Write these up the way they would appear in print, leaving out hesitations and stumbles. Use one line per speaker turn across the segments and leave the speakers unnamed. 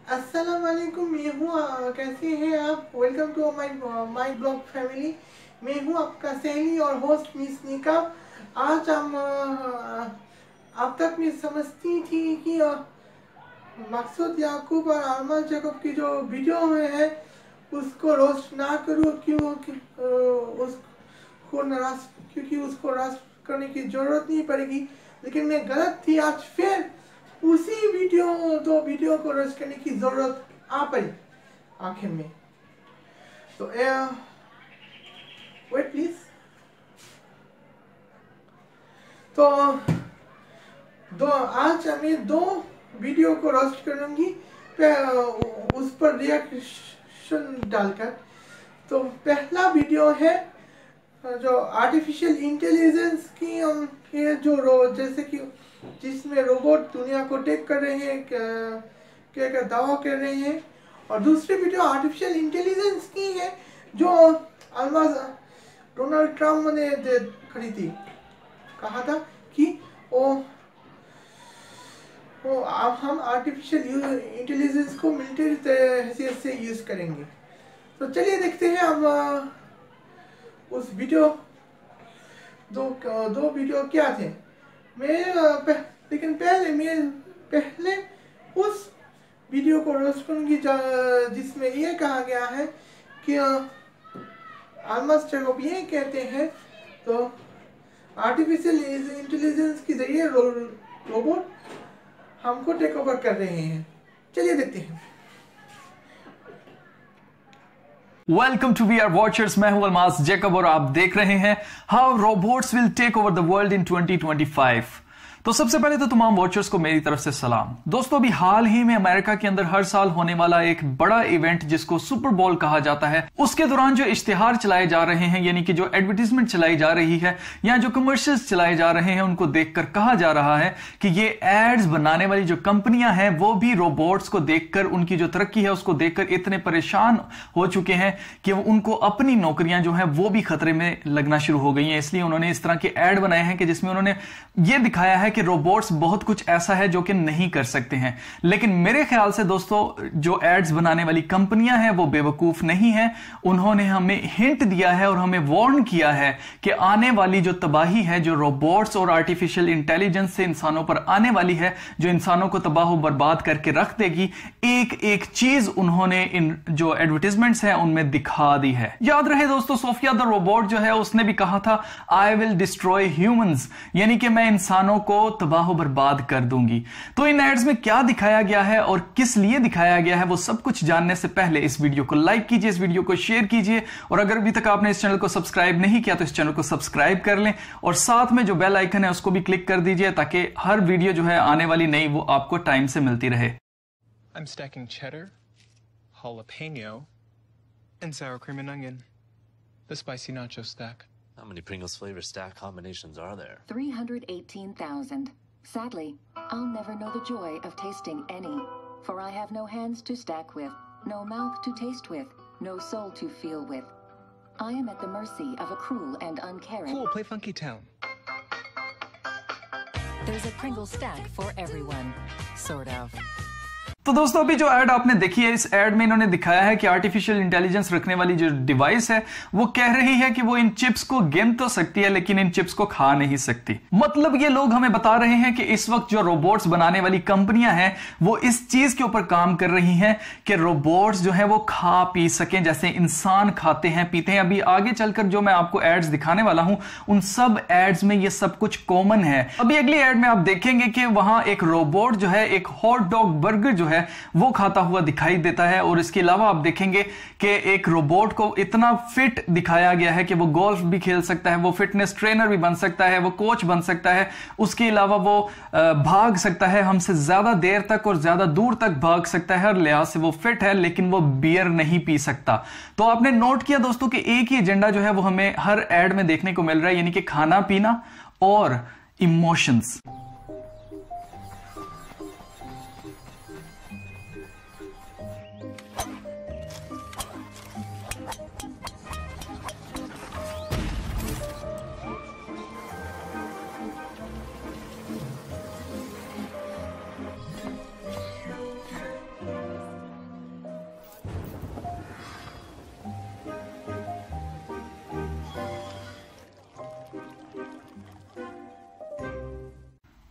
अस्सलाम वालेकुम। मैं हूँ कैसे हैं आप। Welcome to my blog family. मैं हूँ आपका सहेली और होस्ट मिस निका। आज हम अब तक मैं समझती थी कि मकसूद याकूब और आलमा जैकब की जो वीडियो में है उसको रोस्ट ना करूँ, क्योंकि उसको नाराज क्योंकि उसको नाराज करने की ज़रूरत नहीं पड़ेगी। लेकिन मैं गलत थी। आज फिर उसी वीडियो को रोस्ट करने की ज़रूरत आ पड़ी आखिर में। तो वेट प्लीज। तो आज मैं दो वीडियो को रोस्ट करूंगी उस पर रिएक्शन डालकर। तो पहला वीडियो है जो आर्टिफिशियल इंटेलिजेंस की है, जो जैसे कि जिसमें रोबोट दुनिया को टेक कर रहे हैं, क्या दावा कर रहे हैं। और दूसरी वीडियो आर्टिफिशियल इंटेलिजेंस की है जो ऑलमोस्ट डोनाल्ड ट्रम्प ने खड़ी थी, कहा था कि अब हम आर्टिफिशियल इंटेलिजेंस को मिलिट्री हैसियत से यूज करेंगे। तो चलिए देखते हैं अब उस वीडियो दो वीडियो क्या थे। लेकिन पहले उस वीडियो को रोस्ट करूंगी जिसमें ये कहा गया है कि ऑलमोस्ट जैकब ये कहते हैं तो आर्टिफिशियल इंटेलिजेंस के जरिए रोबोट हमको टेक ओवर कर रहे हैं। चलिए देखते हैं।
Welcome to we are watchers. मैं हूं अलमास जैकब और आप देख रहे हैं how robots will take over the world in 2025। तो सबसे पहले तो तमाम वॉचर्स को मेरी तरफ से सलाम। दोस्तों, अभी हाल ही में अमेरिका के अंदर हर साल होने वाला एक बड़ा इवेंट जिसको सुपर बोल कहा जाता है, उसके दौरान जो इश्तिहार चलाए जा रहे हैं, यानी कि जो एडवर्टीजमेंट चलाई जा रही है या जो कमर्शियल्स चलाए जा रहे हैं, उनको देखकर कहा जा रहा है कि ये एड्स बनाने वाली जो कंपनियां हैं वो भी रोबोट्स को देखकर, उनकी जो तरक्की है उसको देखकर इतने परेशान हो चुके हैं कि उनको अपनी नौकरियां जो है वो भी खतरे में लगना शुरू हो गई हैं। इसलिए उन्होंने इस तरह के एड बनाए हैं कि जिसमें उन्होंने ये दिखाया है कि रोबोट्स बहुत कुछ ऐसा है जो कि नहीं कर सकते हैं। लेकिन मेरे ख्याल से दोस्तों, जो एड्स बनाने वाली कंपनियां हैं वो बेवकूफ नहीं है। उन्होंने हमें हिंट दिया है और हमें वार्न किया है कि आने वाली जो तबाही है, जो रोबोट्स और आर्टिफिशियल इंटेलिजेंस से इंसानों पर आने वाली है, जो इंसानों को तबाह बर्बाद करके रख देगी, एक एक चीज उन्होंने इन जो एडवर्टीजमेंट्स हैं उनमें दिखा दी है। याद रहे दोस्तों, सोफिया द रोबोट जो है उसने भी कहा था आई विल डिस्ट्रॉय ह्यूमंस, यानी कि मैं इंसानों को तबाह बर्बाद कर दूंगी। तो इन एड्स में क्या दिखाया गया है और किस लिए दिखाया गया है, वो सब कुछ जानने से पहले इस वीडियो को लाइक कीजिए, इस वीडियो को शेयर कीजिए, और अगर अभी तक आपने इस चैनल को सब्सक्राइब नहीं किया तो इस चैनल को सब्सक्राइब कर लें और साथ में जो बेल आइकन है उसको भी क्लिक कर दीजिए ताकि हर वीडियो जो है आने वाली नई वो आपको टाइम से मिलती रहे।
I'm stacking cheddar, jalapeno, and sour cream and onion. The spicy nacho stack.
How many Pringles flavor stack combinations are there?
318,000. Sadly, I'll never know the joy of tasting any, for I have no hands to stack with, no mouth to taste with, no soul to feel with. I am at the mercy of a cruel and uncaring.
Cool, play Funky Town.
There's a Pringle stack for everyone, sort of.
तो दोस्तों, अभी जो add आपने देखी है, इस add में इन्होंने दिखाया है कि आर्टिफिशियल इंटेलिजेंस रखने वाली जो डिवाइस है वो कह रही है कि वो इन चिप्स को गिन तो सकती है लेकिन इन चिप्स को खा नहीं सकती। मतलब ये लोग हमें बता रहे हैं कि इस वक्त जो रोबोट्स बनाने वाली कंपनियां हैं वो इस चीज के ऊपर काम कर रही हैं कि रोबोट्स जो है वो खा पी सकें जैसे इंसान खाते हैं पीते हैं। अभी आगे चलकर जो मैं आपको एड्स दिखाने वाला हूं उन सब एड्स में ये सब कुछ कॉमन है। अभी अगली एड में आप देखेंगे कि वहां एक रोबोट जो है एक हॉट डॉग बर्गर जो है वो खाता हुआ दिखाई देता है। और इसके अलावा आप देखेंगे कि एक रोबोट को इतना फिट दिखाया गया है कि वो गोल्फ भी खेल सकता है, वो फिटनेस ट्रेनर भी बन सकता है, वो कोच बन सकता है, उसके अलावा वो भाग सकता है, हमसे ज्यादा देर तक और ज्यादा दूर तक भाग सकता है। हर लिहाज से वो फिट है, लेकिन वो बियर नहीं पी सकता। तो आपने नोट किया दोस्तों कि एक ही एजेंडा जो है वो हमें हर एड में देखने को मिल रहा है, यानी कि खाना पीना और इमोशंस।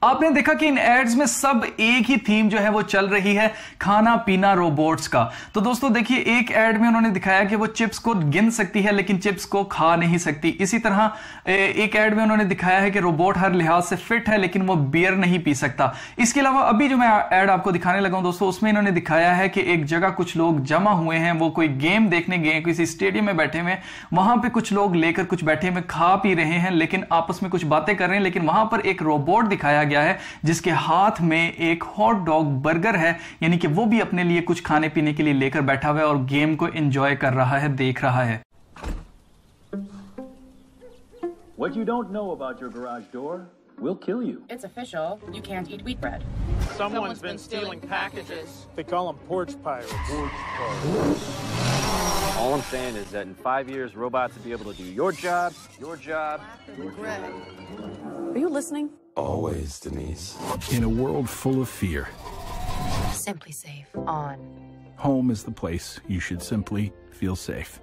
आपने देखा कि इन एड्स में सब एक ही थीम जो है वो चल रही है, खाना पीना रोबोट्स का। तो दोस्तों देखिए, एक एड में उन्होंने दिखाया कि वो चिप्स को गिन सकती है लेकिन चिप्स को खा नहीं सकती। इसी तरह एक एड में उन्होंने दिखाया है कि रोबोट हर लिहाज से फिट है लेकिन वो बियर नहीं पी सकता। इसके अलावा अभी जो मैं एड आपको दिखाने लगा हूं दोस्तों, उसमें इन्होंने दिखाया है कि एक जगह कुछ लोग जमा हुए हैं, वो कोई गेम देखने गए, किसी स्टेडियम में बैठे हुए, वहां पे कुछ लोग लेकर कुछ बैठे हुए खा पी रहे हैं लेकिन आपस में कुछ बातें कर रहे हैं। लेकिन वहां पर एक रोबोट दिखाया गया है जिसके हाथ में एक हॉट डॉग बर्गर है, यानी कि वो भी अपने लिए कुछ खाने पीने के लिए लेकर बैठा हुआ है और गेम को एंजॉय कर रहा है, देख रहा है।
What you don't know about your garage door will kill you.
It's official. You can't eat wheat bread.
Someone's been stealing packages.
They call them porch pirates.
All I'm saying is that in 5 years, robots will be able to do your job, your job, your job.
Are you listening?
Always, Denise. In a world full of fear,
Simply Safe on.
home is the place you should simply feel safe.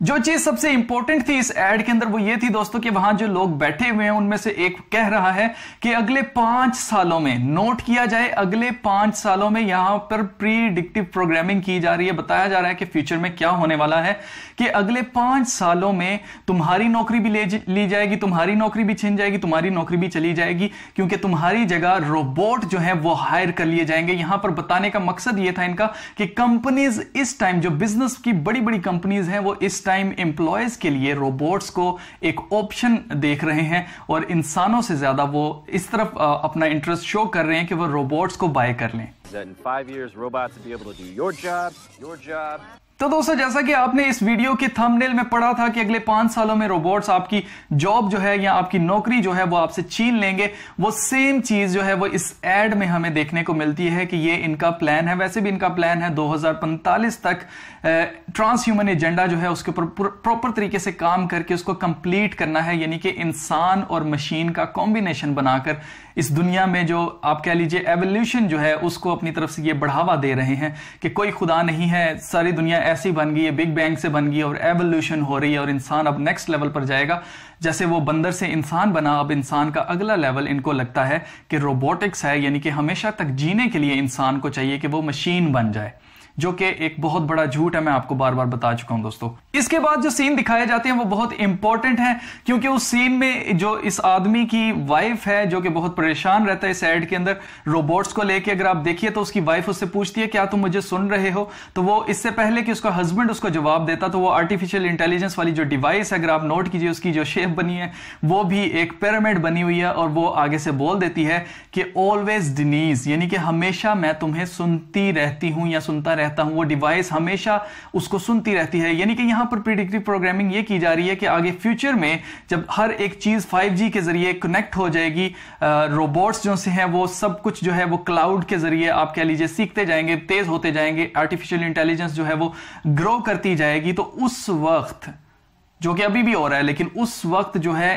जो चीज सबसे important थी इस add के अंदर वो ये थी दोस्तों कि वहां जो लोग बैठे हुए हैं उनमें से एक कह रहा है कि अगले 5 सालों में, नोट किया जाए, अगले 5 सालों में यहां पर प्रीडिक्टिव प्रोग्रामिंग की जा रही है। बताया जा रहा है कि फ्यूचर में क्या होने वाला है कि अगले 5 सालों में तुम्हारी नौकरी भी ली जाएगी, तुम्हारी नौकरी भी छिन जाएगी, तुम्हारी नौकरी भी चली जाएगी, क्योंकि तुम्हारी जगह रोबोट जो है वो हायर कर लिए जाएंगे। यहां पर बताने का मकसद ये था इनका कि कंपनीज इस टाइम, जो बिजनेस की बड़ी बड़ी कंपनीज हैं, वो इस टाइम एम्प्लॉयज के लिए रोबोट्स को एक ऑप्शन देख रहे हैं और इंसानों से ज्यादा वो इस तरफ अपना इंटरेस्ट शो कर रहे हैं कि वो रोबोट्स को बाय कर लें। तो दोस्तों जैसा कि आपने इस वीडियो के थंबनेल में पढ़ा था कि अगले 5 सालों में रोबोट्स आपकी जॉब जो है या आपकी नौकरी जो है वो आपसे छीन लेंगे, वो सेम चीज जो है वो इस एड में हमें देखने को मिलती है कि ये इनका प्लान है। वैसे भी इनका प्लान है 2045 तक ट्रांसह्यूमन एजेंडा जो है उसके ऊपर प्रॉपर तरीके से काम करके उसको कंप्लीट करना है, यानी कि इंसान और मशीन का कॉम्बिनेशन बनाकर इस दुनिया में जो आप कह लीजिए एवोल्यूशन जो है उसको अपनी तरफ से ये बढ़ावा दे रहे हैं कि कोई खुदा नहीं है, सारी दुनिया ऐसी बन गई है, बिग बैंग से बन गई और एवोल्यूशन हो रही है और इंसान अब नेक्स्ट लेवल पर जाएगा। जैसे वो बंदर से इंसान बना, अब इंसान का अगला लेवल इनको लगता है कि रोबोटिक्स है, यानी कि हमेशा तक जीने के लिए इंसान को चाहिए कि वो मशीन बन जाए, जो कि एक बहुत बड़ा झूठ है, मैं आपको बार बार बता चुका हूं दोस्तों। इसके बाद जो सीन दिखाए जाते हैं वो बहुत इंपॉर्टेंट है, क्योंकि उस सीन में जो इस आदमी की वाइफ है जो कि बहुत परेशान रहता है इस एड के अंदर रोबोट्स को लेके, अगर आप देखिए तो उसकी वाइफ उससे पूछती है क्या तुम मुझे सुन रहे हो, तो वो इससे पहले कि उसका हस्बैंड उसको जवाब देता तो वो आर्टिफिशियल इंटेलिजेंस वाली जो डिवाइस है, अगर आप नोट कीजिए उसकी जो शेप बनी है वो भी एक पिरामिड बनी हुई है और वो आगे से बोल देती है कि ऑलवेज डिनीज, यानी कि हमेशा मैं तुम्हें सुनती रहती हूं या सुनता रहता हूं। वो डिवाइस हमेशा उसको सुनती रहती है, यानी कि यहां पर प्रेडिक्टिव प्रोग्रामिंग ये की जा रही है कि आगे फ्यूचर में जब हर एक चीज 5G के जरिए कनेक्ट हो जाएगी, रोबोट्स जो से हैं वो सब कुछ जो है वो क्लाउड के जरिए आप कह लीजिए सीखते जाएंगे, तेज होते जाएंगे, आर्टिफिशियल इंटेलिजेंस जो है वो ग्रो करती जाएगी, तो उस वक्त, जो कि अभी भी हो रहा है, लेकिन उस वक्त जो है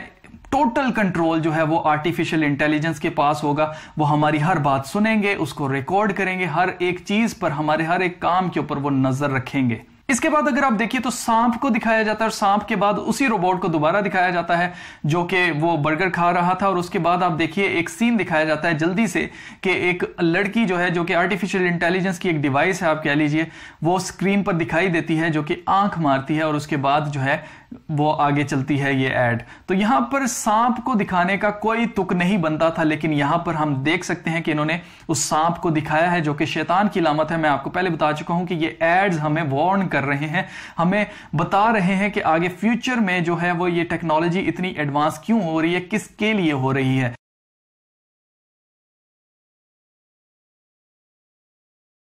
टोटल कंट्रोल जो है वो आर्टिफिशियल इंटेलिजेंस के पास होगा। वो हमारी हर बात सुनेंगे, उसको रिकॉर्ड करेंगे, हर एक चीज पर, हमारे हर एक काम के ऊपर वो नजर रखेंगे। इसके बाद अगर आप देखिए तो सांप को दिखाया जाता है और सांप के बाद उसी रोबोट को दोबारा दिखाया जाता है जो कि वो बर्गर खा रहा था, और उसके बाद आप देखिए एक सीन दिखाया जाता है जल्दी से कि एक लड़की जो है, जो कि आर्टिफिशियल इंटेलिजेंस की एक डिवाइस है आप कह लीजिए, वो स्क्रीन पर दिखाई देती है जो कि आंख मारती है और उसके बाद जो है वो आगे चलती है ये एड। तो यहां पर सांप को दिखाने का कोई तुक नहीं बनता था, लेकिन यहां पर हम देख सकते हैं कि इन्होंने उस सांप को दिखाया है जो कि शैतान की लामत है। मैं आपको पहले बता चुका हूं कि ये एड्स हमें वार्न कर रहे हैं, हमें बता रहे हैं कि आगे फ्यूचर में जो है वो ये टेक्नोलॉजी इतनी एडवांस क्यों हो रही है, किसके लिए हो रही है।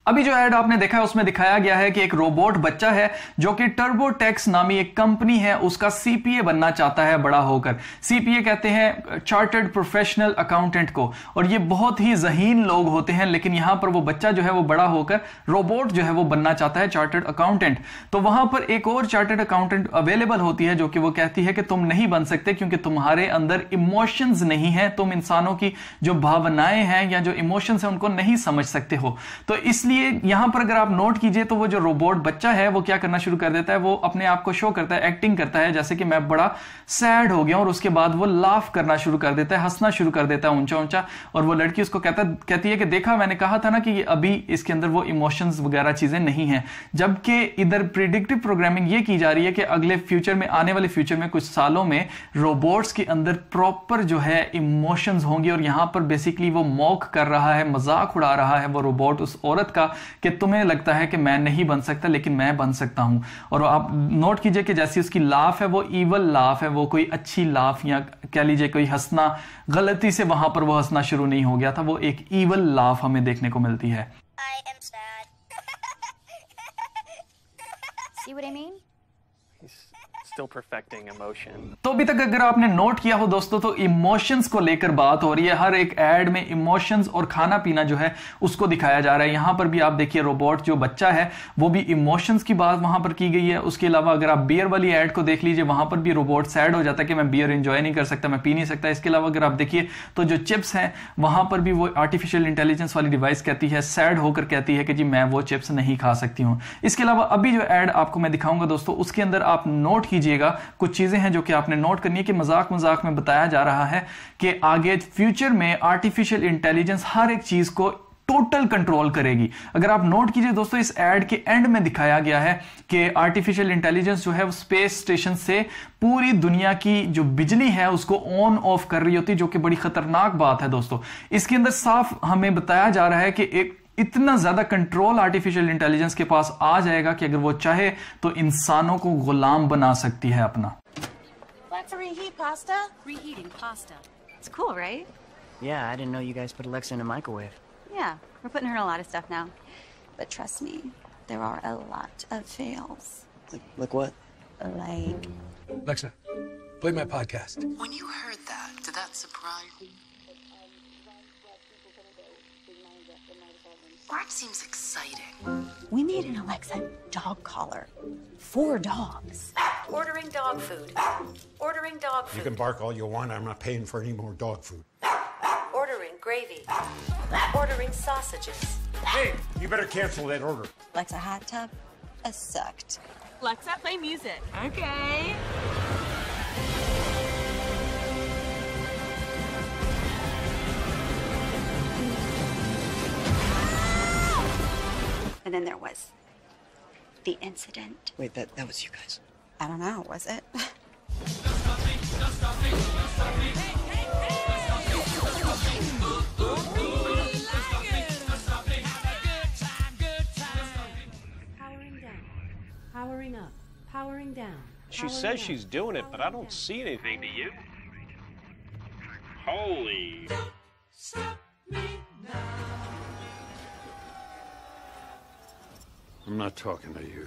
अभी जो एड आपने देखा है उसमें दिखाया गया है कि एक रोबोट बच्चा है जो कि टर्बोटेक्स नामी एक कंपनी है उसका सीपीए बनना चाहता है बड़ा होकर। सीपीए कहते हैं चार्टर्ड प्रोफेशनल अकाउंटेंट को, और ये बहुत ही ज़हीन लोग होते हैं, लेकिन यहां पर वो बच्चा जो है वो बड़ा होकर रोबोट जो है वो बनना चाहता है चार्टर्ड अकाउंटेंट। तो वहां पर एक और चार्टर्ड अकाउंटेंट अवेलेबल होती है जो कि वो कहती है कि तुम नहीं बन सकते क्योंकि तुम्हारे अंदर इमोशंस नहीं है, तुम इंसानों की जो भावनाएं हैं या जो इमोशंस हैं उनको नहीं समझ सकते हो। तो इसलिए देखिए यहां पर अगर आप नोट कीजिए तो वो जो रोबोट बच्चा है वो क्या करना शुरू कर देता है, वो अपने आप को शो करता है, एक्टिंग करता है जैसे कि मैं बड़ा सैड हो गया, और उसके बाद वो लाफ करना शुरू कर देता है, हंसना शुरू कर देता है ऊंचा ऊंचा। और वो लड़की उसको कहती है कि देखा मैंने कहा था ना कि ये अभी इसके अंदर वो इमोशंस वगैरह चीजें नहीं है। जबकि इधर प्रिडिक्टिव प्रोग्रामिंग ये की जा रही है कि अगले फ्यूचर में, आने वाले फ्यूचर में कुछ सालों में रोबोट्स के अंदर प्रॉपर जो है इमोशंस होंगे। और यहां पर बेसिकली वो मॉक कर रहा है, मजाक उड़ा रहा है वो रोबोट उस औरत का कि तुम्हें लगता है कि मैं नहीं बन सकता लेकिन मैं बन सकता हूं। और आप नोट कीजिए कि जैसी उसकी लाफ है वो ईवल लाफ है, वो कोई अच्छी लाफ या कह लीजिए कोई हंसना गलती से वहां पर वो हंसना शुरू नहीं हो गया था, वो एक ईवल लाफ हमें देखने को मिलती है।
I am sad. See what I mean?
Still perfecting emotion.
तो अभी तक अगर आपने नोट किया हो दोस्तों तो इमोशंस को लेकर बात हो रही है। हर एक एड में इमोशंस और खाना पीना जो है उसको दिखाया जा रहा है। यहां पर भी आप देखिए रोबोट जो बच्चा है वो भी इमोशंस की बात वहां पर की गई है। उसके अलावा अगर आप बियर वाली एड को देख लीजिए, वहां पर भी रोबोट सैड हो जाता है कि मैं बियर एंजॉय नहीं कर सकता, मैं पी नहीं सकता। इसके अलावा अगर आप देखिए तो जो चिप्स हैं वहां पर भी वो आर्टिफिशियल इंटेलिजेंस वाली डिवाइस कहती है, सैड होकर कहती है कि जी मैं वो चिप्स नहीं खा सकती हूं। इसके अलावा अभी जो एड आपको मैं दिखाऊंगा दोस्तों उसके अंदर आप नोट कीजिएगा कुछ चीजें हैं जो कि आपने नोट करनी है कि मजाक मजाक में बताया जा रहा है कि आगे फ्यूचर में आर्टिफिशियल इंटेलिजेंस हर एक चीज को टोटल कंट्रोल करेगी। अगर आप नोट कीजिए दोस्तों इस एड के एंड में दिखाया गया है कि आर्टिफिशियल इंटेलिजेंस जो है वो स्पेस स्टेशन से पूरी दुनिया की जो बिजली है उसको ऑन ऑफ कर रही होती है, जो कि बड़ी खतरनाक बात है दोस्तों। इसके अंदर साफ हमें बताया जा रहा है कि एक इतना ज्यादा कंट्रोल आर्टिफिशियल इंटेलिजेंस के पास आ जाएगा कि अगर वो चाहे तो इंसानों को गुलाम बना सकती है अपना।
Let's reheat pasta.
Reheating pasta.
It's cool, right?
Yeah, I didn't know you guys put Alexa in a microwave.
Yeah, we're putting her in a lot of stuff now. But trust me, there are a lot of fails.
Like what?
Like...
Alexa, play my podcast.
When you heard that, did that surprise you? Or it seems exciting.
We need an Alexa dog collar. 4 dogs.
Ordering dog food. Ordering dog food.
You can bark all you want. I'm not paying for any more dog food.
Ordering gravy. Ordering sausages.
Hey, you better cancel that order.
Alexa hot tub. Sucked.
Alexa, play music.
Okay. And then there was the incident.
Wait, that was you guys?
I don't know, was it?
Powering down. Powering up. Powering down.
She says she's doing it, but I don't see anything. Do you? Holy.
I'm not talking to you.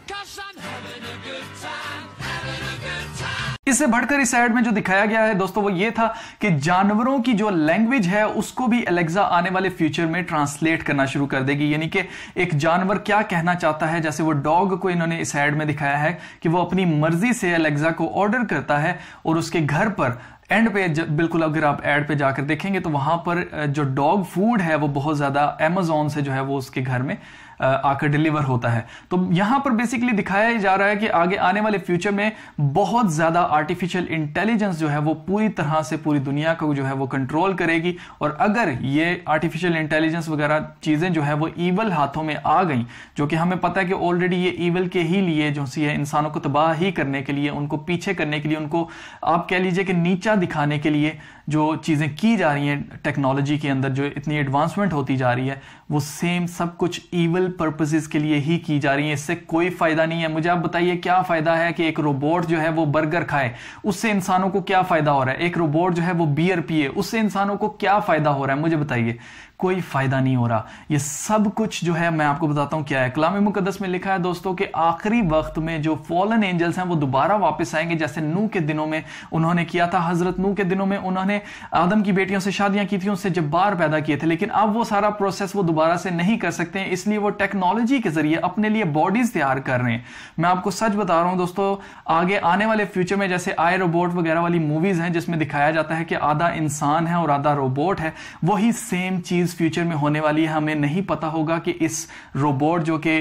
इससे बढ़कर इस add में जो दिखाया गया है दोस्तों वो ये था कि जानवरों की जो लैंग्वेज है उसको भी एलेक्सा आने वाले फ्यूचर में ट्रांसलेट करना शुरू कर देगी। यानी कि एक जानवर क्या कहना चाहता है, जैसे वो डॉग को इन्होंने इस एड में दिखाया है कि वो अपनी मर्जी से एलेक्सा को ऑर्डर करता है और उसके घर पर एंड पे बिल्कुल अगर आप एड पे जाकर देखेंगे तो वहां पर जो डॉग फूड है वो बहुत ज्यादा अमेज़न से जो है वो उसके घर में आकर डिलीवर होता है। तो यहां पर बेसिकली दिखाया जा रहा है कि आगे आने वाले फ्यूचर में बहुत ज्यादा आर्टिफिशियल इंटेलिजेंस जो है वो पूरी तरह से पूरी दुनिया को जो है वो कंट्रोल करेगी। और अगर ये आर्टिफिशियल इंटेलिजेंस वगैरह चीजें जो है वो ईवल हाथों में आ गई, जो कि हमें पता है कि ऑलरेडी ये ईवल के ही लिए जो सी है इंसानों को तबाह ही करने के लिए, उनको पीछे करने के लिए, उनको आप कह लीजिए कि नीचा दिखाने के लिए जो चीजें की जा रही हैं टेक्नोलॉजी के अंदर, जो इतनी एडवांसमेंट होती जा रही है, वो सेम सब कुछ ईवल पर्पसेस के लिए ही की जा रही है। इससे कोई फायदा नहीं है। मुझे आप बताइए क्या फायदा है कि एक रोबोट जो है वो बर्गर खाए, उससे इंसानों को क्या फायदा हो रहा है? एक रोबोट जो है वो बियर पिए, उससे इंसानों को क्या फायदा हो रहा है? मुझे बताइए। कोई फायदा नहीं हो रहा। ये सब कुछ जो है मैं आपको बताता हूं क्या है। कलाम मुकद्दस में लिखा है दोस्तों कि आखिरी वक्त में जो फॉलन एंजल्स हैं वो दोबारा वापस आएंगे, जैसे नूह के दिनों में उन्होंने किया था। हजरत नूह के दिनों में उन्होंने आदम की बेटियों से शादियां की थी, उनसे जब्बार पैदा किए थे, लेकिन अब वो सारा प्रोसेस वो दोबारा से नहीं कर सकते हैं, इसलिए वो टेक्नोलॉजी के जरिए अपने लिए बॉडीज तैयार कर रहे हैं। मैं आपको सच बता रहा हूं दोस्तों, आगे आने वाले फ्यूचर में जैसे आई रोबोट वगैरह वाली मूवीज हैं जिसमें दिखाया जाता है कि आधा इंसान है और आधा रोबोट है, वही सेम चीज चीज़ फ्यूचर में होने वाली है, हमें नहीं पता होगा कि इस रोबोट जो कि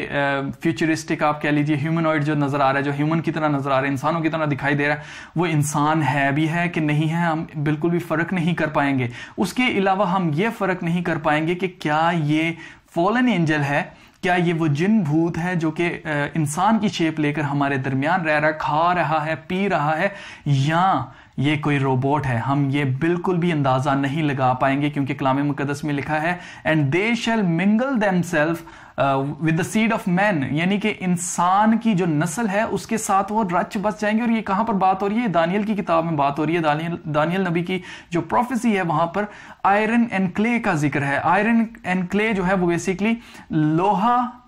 फ्यूचरिस्टिक आप कह लीजिए ह्यूमनॉइड जो नज़र आ रहा है, जो ह्यूमन की तरह नज़र आ रहा है, इंसानों की तरह दिखाई दे रहा है, वो इंसान है भी है कि नहीं है, हम बिल्कुल भी फ़र्क नहीं कर पाएंगे। उसके अलावा हम ये फ़र्क नहीं कर पाएंगे कि क्या ये फॉलन एंजल है, क्या ये वो जिन भूत है जो कि इंसान की शेप लेकर हमारे दरमियान रह रहा है, खा रहा है, पी रहा है, या ये कोई रोबोट है। हम ये बिल्कुल भी अंदाजा नहीं लगा पाएंगे, क्योंकि कलाम मुकद्दस में लिखा है and they shall mingle themselves with the seed of man, यानी कि इंसान की जो नस्ल है उसके साथ वो रच बस जाएंगे। और ये कहां पर बात हो रही है? दानियल की किताब में बात हो रही है। दानियल नबी की जो प्रोफेसी है वहां पर आयरन एंड क्ले का जिक्र है। आयरन एंड क्ले जो है वो बेसिकली लोहा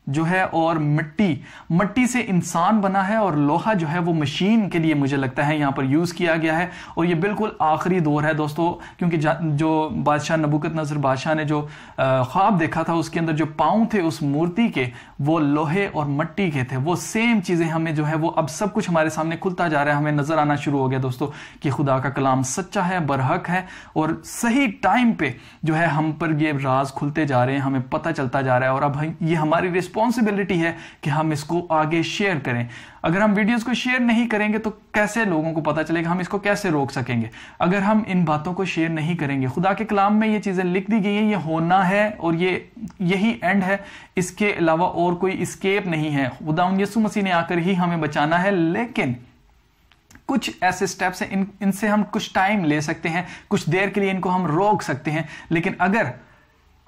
जो है और मिट्टी से इंसान बना है, और लोहा जो है वो मशीन के लिए मुझे लगता है यहां पर यूज किया गया है। और ये बिल्कुल आखिरी दौर है दोस्तों, क्योंकि जो बादशाह नबूकदनेस्सर बादशाह ने जो ख्वाब देखा था उसके अंदर जो पांव थे उस मूर्ति के वो लोहे और मिट्टी के थे। वो सेम चीजें हमें जो है वो अब सब कुछ हमारे सामने खुलता जा रहा है, हमें नजर आना शुरू हो गया दोस्तों कि खुदा का कलाम सच्चा है, बरहक है, और सही टाइम पे जो है हम पर ये राज खुलते जा रहे हैं, हमें पता चलता जा रहा है। और अब ये हमारी रिस्पॉन्सिबिलिटी है कि हम इसको आगे शेयर करें। अगर हम वीडियोस को शेयर नहीं करेंगे तो कैसे लोगों को पता चलेगा? हम इसको कैसे रोक सकेंगे अगर हम इन बातों को शेयर नहीं करेंगे? खुदा के कलाम में ये चीजें लिख दी गई हैं, ये होना है और यही एंड है, इसके अलावा और कोई एस्केप नहीं है। खुदा यीशु मसीह ने आकर ही हमें बचाना है, लेकिन कुछ ऐसे स्टेप्स हैं, इनसे हम कुछ टाइम ले सकते हैं, कुछ देर के लिए इनको हम रोक सकते हैं। लेकिन अगर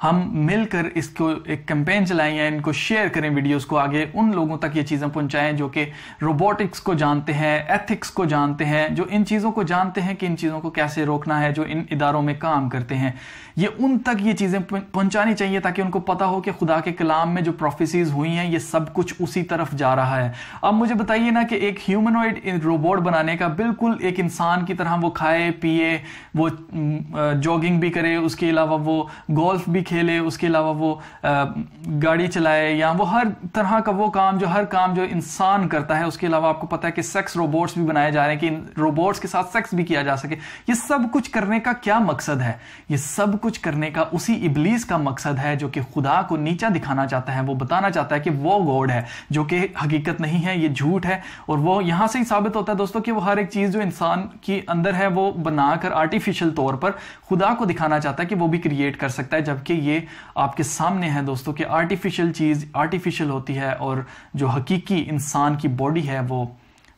हम मिलकर इसको एक कैंपेन चलाएं या इनको शेयर करें, वीडियोस को आगे उन लोगों तक ये चीज़ें पहुंचाएं जो कि रोबोटिक्स को जानते हैं, एथिक्स को जानते हैं, जो इन चीज़ों को जानते हैं कि इन चीज़ों को कैसे रोकना है, जो इन इदारों में काम करते हैं, ये उन तक ये चीज़ें पहुंचानी चाहिए ताकि उनको पता हो कि खुदा के कलाम में जो प्रोफेसीज हुई हैं ये सब कुछ उसी तरफ जा रहा है। अब मुझे बताइए ना कि एक ह्यूमनॉइड रोबोट बनाने का बिल्कुल एक इंसान की तरह वो खाए पिए, वो जॉगिंग भी करे, उसके अलावा वो गोल्फ भी खेले, उसके अलावा वो गाड़ी चलाए, या वो हर तरह का वो काम जो इंसान करता है। उसके अलावा आपको पता है कि सेक्स रोबोट्स भी बनाए जा रहे हैं कि इन रोबोट्स के साथ सेक्स भी किया जा सके। ये सब कुछ करने का क्या मकसद है? ये सब कुछ करने का उसी इब्लीस का मकसद है जो कि खुदा को नीचा दिखाना चाहता है। वो बताना चाहता है कि वो गॉड है, जो कि हकीकत नहीं है, ये झूठ है। और वो यहां से ही साबित होता है दोस्तों कि वो हर एक चीज जो इंसान के अंदर है वो बनाकर आर्टिफिशियल तौर पर खुदा को दिखाना चाहता है कि वो भी क्रिएट कर सकता है, जबकि ये आपके सामने है दोस्तों कि आर्टिफिशियल चीज आर्टिफिशियल होती है और जो हकीकी इंसान की बॉडी है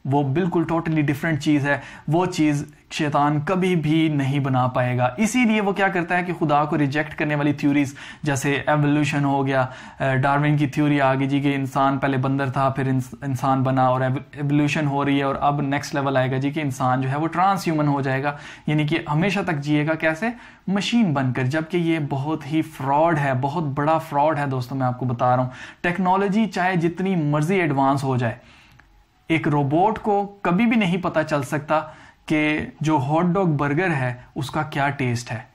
वो बिल्कुल टोटली डिफरेंट चीज है। वो चीज शैतान कभी भी नहीं बना पाएगा। इसीलिए वो क्या करता है कि खुदा को रिजेक्ट करने वाली थ्योरीज जैसे एवोल्यूशन हो गया, डार्विन की थ्योरी आ गई जी कि इंसान पहले बंदर था फिर इंसान बना, और एवोल्यूशन हो रही है, और अब नेक्स्ट लेवल आएगा जी कि इंसान जो है वो ट्रांस ह्यूमन हो जाएगा, यानी कि हमेशा तक जिएगा कैसे? मशीन बनकर। जबकि ये बहुत ही फ्रॉड है, बहुत बड़ा फ्रॉड है दोस्तों। मैं आपको बता रहा हूँ, टेक्नोलॉजी चाहे जितनी मर्जी एडवांस हो जाए, एक रोबोट को कभी भी नहीं पता चल सकता कि जो हॉट डॉग बर्गर है उसका क्या टेस्ट है।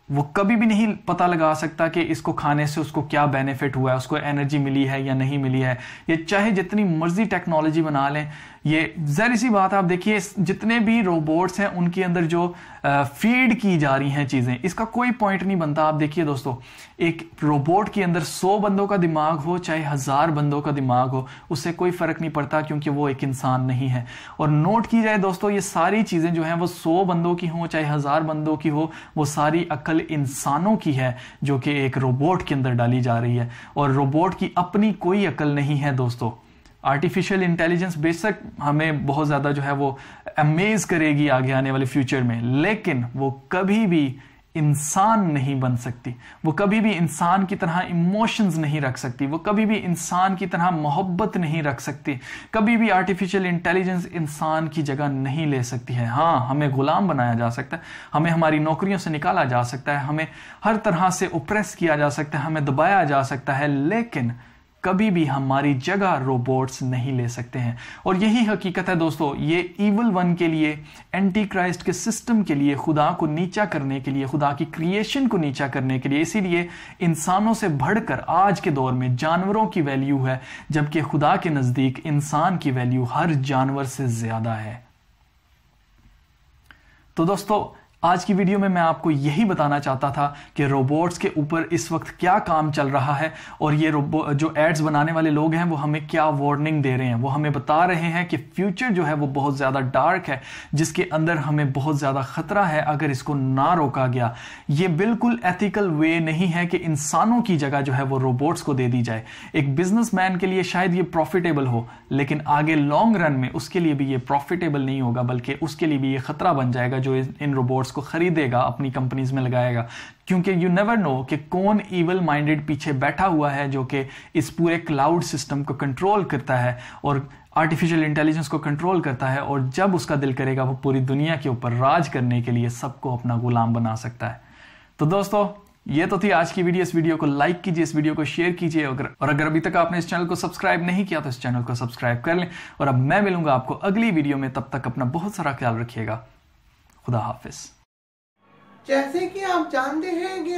वो कभी भी नहीं पता लगा सकता कि इसको खाने से उसको क्या बेनिफिट हुआ है, उसको एनर्जी मिली है या नहीं मिली है। ये चाहे जितनी मर्जी टेक्नोलॉजी बना लें, ये ज़ाहिर सी बात है। आप देखिए जितने भी रोबोट्स हैं उनके अंदर जो फीड की जा रही हैं चीज़ें, इसका कोई पॉइंट नहीं बनता। आप देखिए दोस्तों, एक रोबोट के अंदर 100 बंदों का दिमाग हो चाहे 1000 बंदों का दिमाग हो, उससे कोई फ़र्क नहीं पड़ता, क्योंकि वो एक इंसान नहीं है। और नोट की जाए दोस्तों, ये सारी चीज़ें जो हैं वो 100 बंदों की हो चाहे 1000 बंदों की हो, वो सारी अक्ल इंसानों की है जो कि एक रोबोट के अंदर डाली जा रही है। और रोबोट की अपनी कोई अक्ल नहीं है दोस्तों। आर्टिफिशियल इंटेलिजेंस बेशक हमें बहुत ज़्यादा जो है वो अमेज करेगी आगे आने वाले फ्यूचर में, लेकिन वो कभी भी इंसान नहीं बन सकती। वो कभी भी इंसान की तरह इमोशंस नहीं रख सकती। वो कभी भी इंसान की तरह मोहब्बत नहीं रख सकती। कभी भी आर्टिफिशियल इंटेलिजेंस इंसान की जगह नहीं ले सकती है। हाँ, हमें गुलाम बनाया जा सकता है, हमें हमारी नौकरियों से निकाला जा सकता है, हमें हर तरह से ओप्रेस किया जा सकता है, हमें दबाया जा सकता है, लेकिन कभी भी हमारी जगह रोबोट्स नहीं ले सकते हैं। और यही हकीकत है दोस्तों। ये इविल वन के लिए, एंटी क्राइस्ट के सिस्टम के लिए, खुदा को नीचा करने के लिए, खुदा की क्रिएशन को नीचा करने के लिए, इसीलिए इंसानों से बढ़कर आज के दौर में जानवरों की वैल्यू है, जबकि खुदा के नजदीक इंसान की वैल्यू हर जानवर से ज्यादा है। तो दोस्तों, आज की वीडियो में मैं आपको यही बताना चाहता था कि रोबोट्स के ऊपर इस वक्त क्या काम चल रहा है और ये जो एड्स बनाने वाले लोग हैं वो हमें क्या वार्निंग दे रहे हैं। वो हमें बता रहे हैं कि फ्यूचर जो है वो बहुत ज़्यादा डार्क है, जिसके अंदर हमें बहुत ज़्यादा ख़तरा है अगर इसको ना रोका गया। ये बिल्कुल एथिकल वे नहीं है कि इंसानों की जगह जो है वो रोबोट्स को दे दी जाए। एक बिजनेसमैन के लिए शायद ये प्रॉफिटेबल हो, लेकिन आगे लॉन्ग रन में उसके लिए भी ये प्रॉफिटेबल नहीं होगा, बल्कि उसके लिए भी ये खतरा बन जाएगा जो इन रोबोट्स को खरीदेगा, अपनी कंपनीज में लगाएगा। क्योंकि यू नेवर नो कि कौन इविल माइंडेड पीछे बैठा हुआ है जो कि इस पूरे क्लाउड सिस्टम को कंट्रोल करता है और आर्टिफिशियल इंटेलिजेंस को कंट्रोल करता है, और जब उसका दिल करेगा वो पूरी दुनिया के ऊपर राज करने के लिए सबको अपना गुलाम बना सकता है। तो दोस्तों, ये तो थी आज की वीडियो। इस वीडियो को लाइक कीजिए, इस वीडियो को शेयर कीजिए, और अगर अभी तक आपने इस चैनल को सब्सक्राइब नहीं किया तो इस चैनल को सब्सक्राइब कर लें। और अब मैं मिलूंगा आपको अगली वीडियो में, तब तक अपना बहुत सारा ख्याल रखिएगा। खुदा हाफिज।
जैसे कि आप जानते हैं कि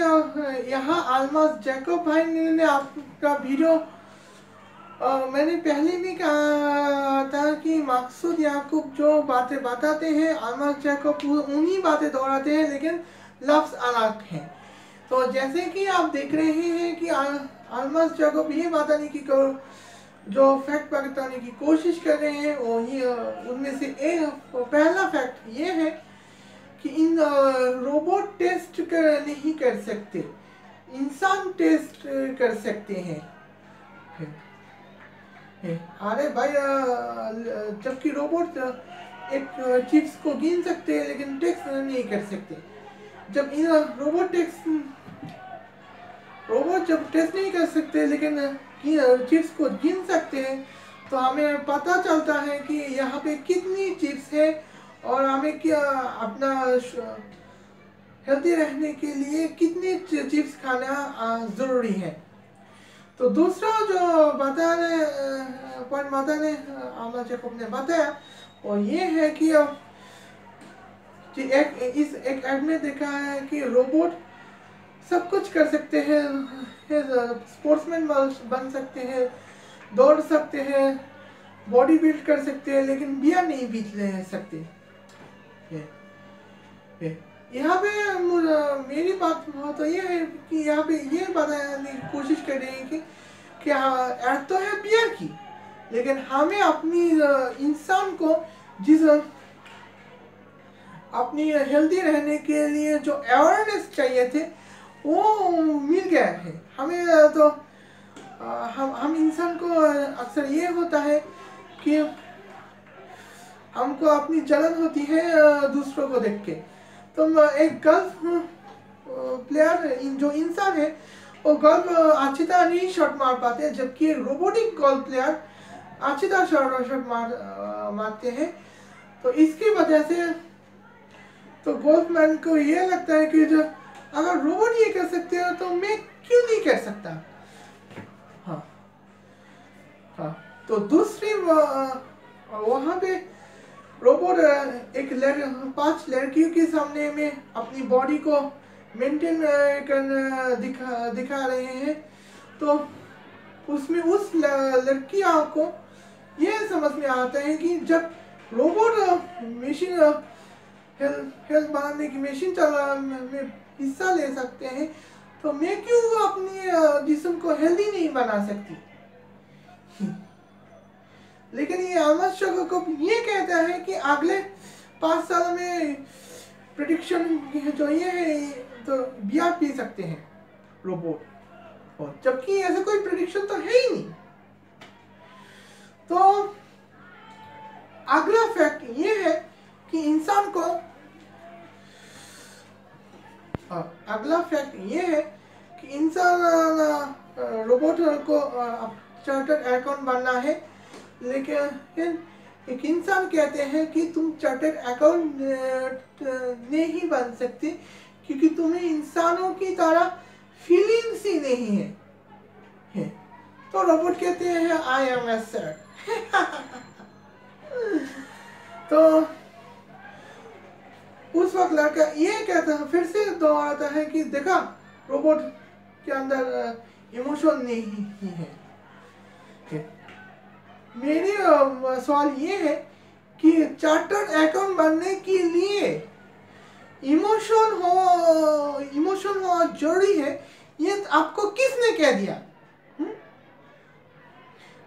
यहाँ अल्मास जैकब भाई ने आपका वीडियो मैंने पहले भी कहा था कि मकसूद याकूब जो बातें बताते हैं अल्मास जैकब उन्हीं बातें दोहराते हैं, लेकिन लफ्ज़ अलग हैं। तो जैसे कि आप देख रहे हैं कि अल्मास जैकब ये बताने की जो फैक्ट बताने की कोशिश कर रहे हैं, वो ये उनमें से एक पहला फैक्ट ये है कि इन रोबोट टेस्ट नहीं कर सकते, इंसान टेस्ट कर सकते हैं। अरे भाई, जबकि रोबोट एक चिप्स को गिन सकते हैं लेकिन टेस्ट नहीं कर सकते। जब इन रोबोट जब टेस्ट नहीं कर सकते लेकिन चिप्स को गिन सकते हैं, तो हमें पता चलता है कि यहाँ पे कितनी चिप्स है और हमें क्या अपना हेल्दी रहने के लिए कितनी चिप्स खाना ज़रूरी है। तो दूसरा जो पॉइंट अल्मास जैकब ने बताया वो ये है कि एक ऐड में देखा है कि रोबोट सब कुछ कर सकते हैं, स्पोर्ट्समैन बन सकते हैं, दौड़ सकते हैं, बॉडी बिल्ड कर सकते हैं, लेकिन बियर नहीं पी सकते। यहाँ पे मेरी बात तो ये है कि यहाँ पे ये बताने की कोशिश कर रहे हैं कि ऐड तो है बियर की, लेकिन हमें अपनी इंसान को अपनी हेल्दी रहने के लिए जो अवेयरनेस चाहिए थे वो मिल गया है हमें। तो हम इंसान को अक्सर ये होता है कि हमको अपनी जलन होती है दूसरों को देख के। तो एक गोल्फ प्लेयर जो इंसान है वो गोल्फ अच्छी तरह नहीं शॉट मार पाते, जबकि रोबोटिक गोल्फ प्लेयर अच्छी तरह शॉट मारते हैं। तो इसकी वजह से तो गोल्फमैन को ये लगता है कि जो अगर रोबोट ये कर सकते हो तो मैं क्यों नहीं कर सकता। हाँ, तो दूसरी वहाँ पे रोबोट 5 लड़कियों के सामने में अपनी बॉडी को मेंटेन करना दिखा रहे हैं। तो उसमें उस लड़कियों को ये समझ में आता है कि जब रोबोट मशीन हेल्थ बनाने की मशीन में हिस्सा ले सकते हैं, तो मैं क्यों अपनी जिस्म को हेल्दी नहीं बना सकती। लेकिन ये अल्मास जैकब ये कहता है कि अगले 5 साल में प्रेडिक्शन जो ये है तो बियर पी सकते हैं रोबोट, और जबकि ऐसा कोई प्रेडिक्शन तो है ही नहीं। तो अगला फैक्ट ये है कि इंसान को रोबोट को चार्टर्ड अकाउंट बनना है, लेकिन एक इंसान कहते हैं कि तुम चार्टर्ड अकाउंट नहीं बन सकते क्योंकि तुम्हें इंसानों की तरह फीलिंग्स ही नहीं है। तो रोबोट कहते हैं आई एम ए सर। तो उस वक्त लड़का ये कहता है, फिर से दोहराता है कि देखा रोबोट के अंदर इमोशन नहीं है। मेरी सवाल ये है कि चार्टर्ड अकाउंट बनने के लिए इमोशन हो जरूरी है, ये आपको किसने कह दिया?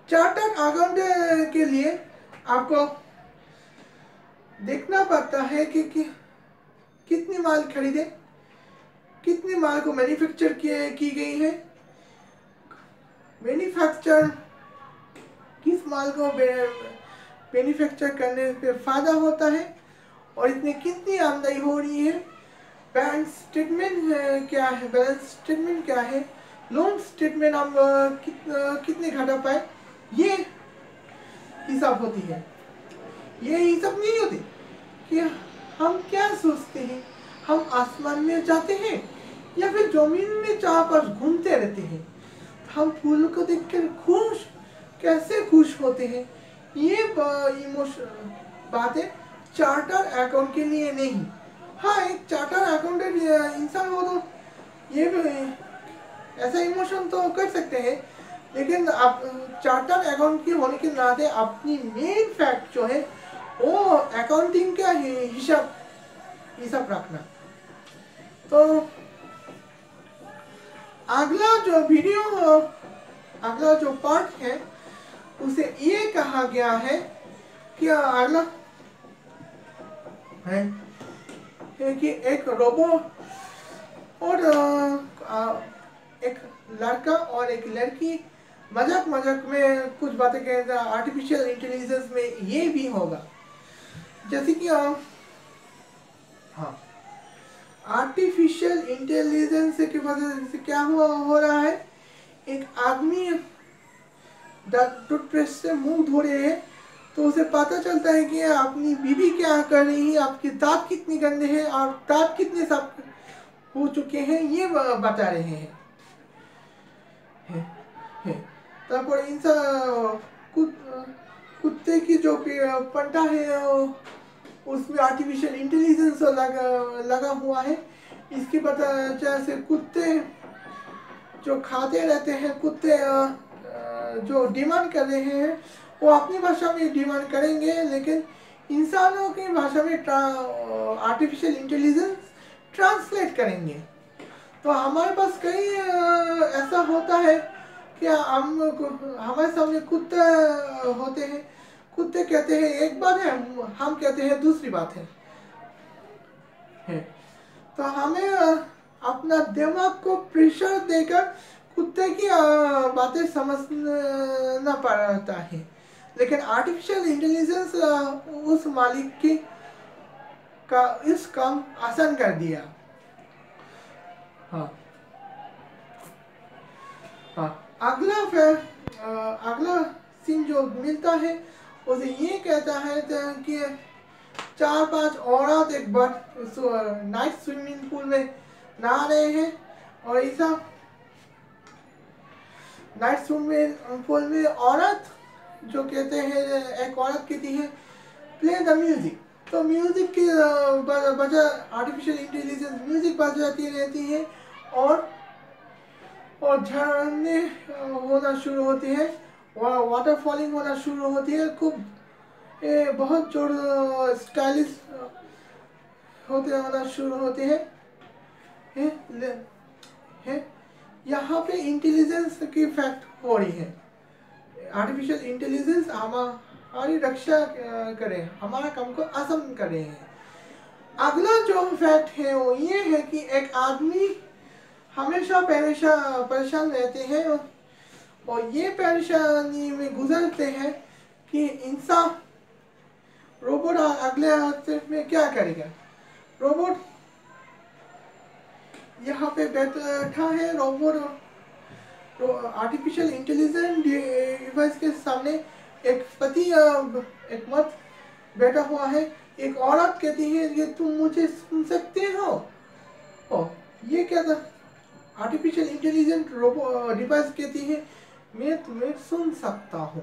चार्टर्ड अकाउंटेंट के लिए आपको देखना पड़ता है कि कितनी माल खरीदे, कितनी माल को मैन्युफैक्चर की गई है, मैन्युफैक्चर किस माल को मैन्युफैक्चर करने पे फायदा होता है और इसमें कितनी आमदनी हो रही है, बैंक स्टेटमेंट क्या है, बैलेंस स्टेटमेंट क्या है, लोन स्टेटमेंट हम कितने घटा पाए, ये हिसाब होती है। ये हिसाब नहीं होती कि हम क्या सोचते हैं, हम आसमान में जाते हैं या फिर जमीन में चार पास घूमते रहते हैं, हम फूल को देखकर कैसे खुश होते हैं, ये इमोशन बातें चार्टर अकाउंट के लिए नहीं। हाँ, एक चार्टर अकाउंटेंट इंसान हो तो ये ऐसा इमोशन तो कर सकते हैं, लेकिन आप चार्टर अकाउंट के होने के नाते अपनी मेन फैक्ट जो है वो अकाउंटिंग का हिसाब रखना। तो अगला जो पार्ट है उसे ये कहा गया है कि अगला है कि एक रोबोट और एक लड़का और एक लड़की मजाक में कुछ बातें कहते हैं। आर्टिफिशियल इंटेलिजेंस में ये भी होगा, जैसे कि हाँ, आर्टिफिशियल इंटेलिजेंस के वजह से क्या हो रहा है, एक आदमी टूथब्रश से मुंह धो रहे हैं तो उसे पता चलता है कि अपनी बीवी क्या कर रही है, आपके दांत कितने गंदे हैं और दांत कितने साफ हो चुके हैं, ये बता रहे हैं। तापर इंसान कुत्ते की जो पंटा है उसमें आर्टिफिशियल इंटेलिजेंस लगा हुआ है। इसकी वजह से कुत्ते जो खाते रहते हैं, कुत्ते जो डिमांड कर रहे हैं वो अपनी भाषा में डिमांड करेंगे, लेकिन इंसानों की भाषा में आर्टिफिशियल इंटेलिजेंस ट्रांसलेट करेंगे। तो हमारे पास कई ऐसा होता है कि हमारे सामने कुत्ते होते हैं, कुत्ते कहते हैं एक बात है, हम कहते हैं दूसरी बात है। तो हमें अपना दिमाग को प्रेशर देकर कुत्ते की बातें समझना पड़ता है, लेकिन आर्टिफिशियल इंटेलिजेंस उस मालिक का इस काम आसान कर दिया। हाँ, अगला सीन जो मिलता है उसे ये कहता है कि 4-5 औरत एक बार नाइट स्विमिंग पूल में नहा रहे हैं और ऐसा नाइट स्विमिंग पूल में औरत जो कहते हैं, एक औरत कहती है प्ले द म्यूजिक, तो म्यूजिक की वजह आर्टिफिशियल इंटेलिजेंस म्यूजिक बजाती रहती है और झरने होना शुरू होती है, वाटर फॉलिंग होना शुरू होती है, खूब बहुत जोर स्टाइलिश होना शुरू होते हैं। यहाँ पे इंटेलिजेंस की फैक्ट हो रही है। आर्टिफिशियल इंटेलिजेंस हमारी रक्षा करे, हमारा काम को आसान कर रहे हैं। अगला जो फैक्ट है वो ये है कि एक आदमी हमेशा परेशान रहते हैं और ये परेशानी में गुजरते हैं कि इंसान रोबोट अगले हफ्ते में क्या करेगा। रोबोट यहाँ पे बैठा है, रोबोट आर्टिफिशियल इंटेलिजेंस डिवाइस के सामने एक पति एक मर्द बैठा हुआ है। एक औरत कहती है कि तुम मुझे सुन सकते हो, ये क्या था, आर्टिफिशियल इंटेलिजेंस डिवाइस कहती है मैं तुम्हें सुन सकता हूँ।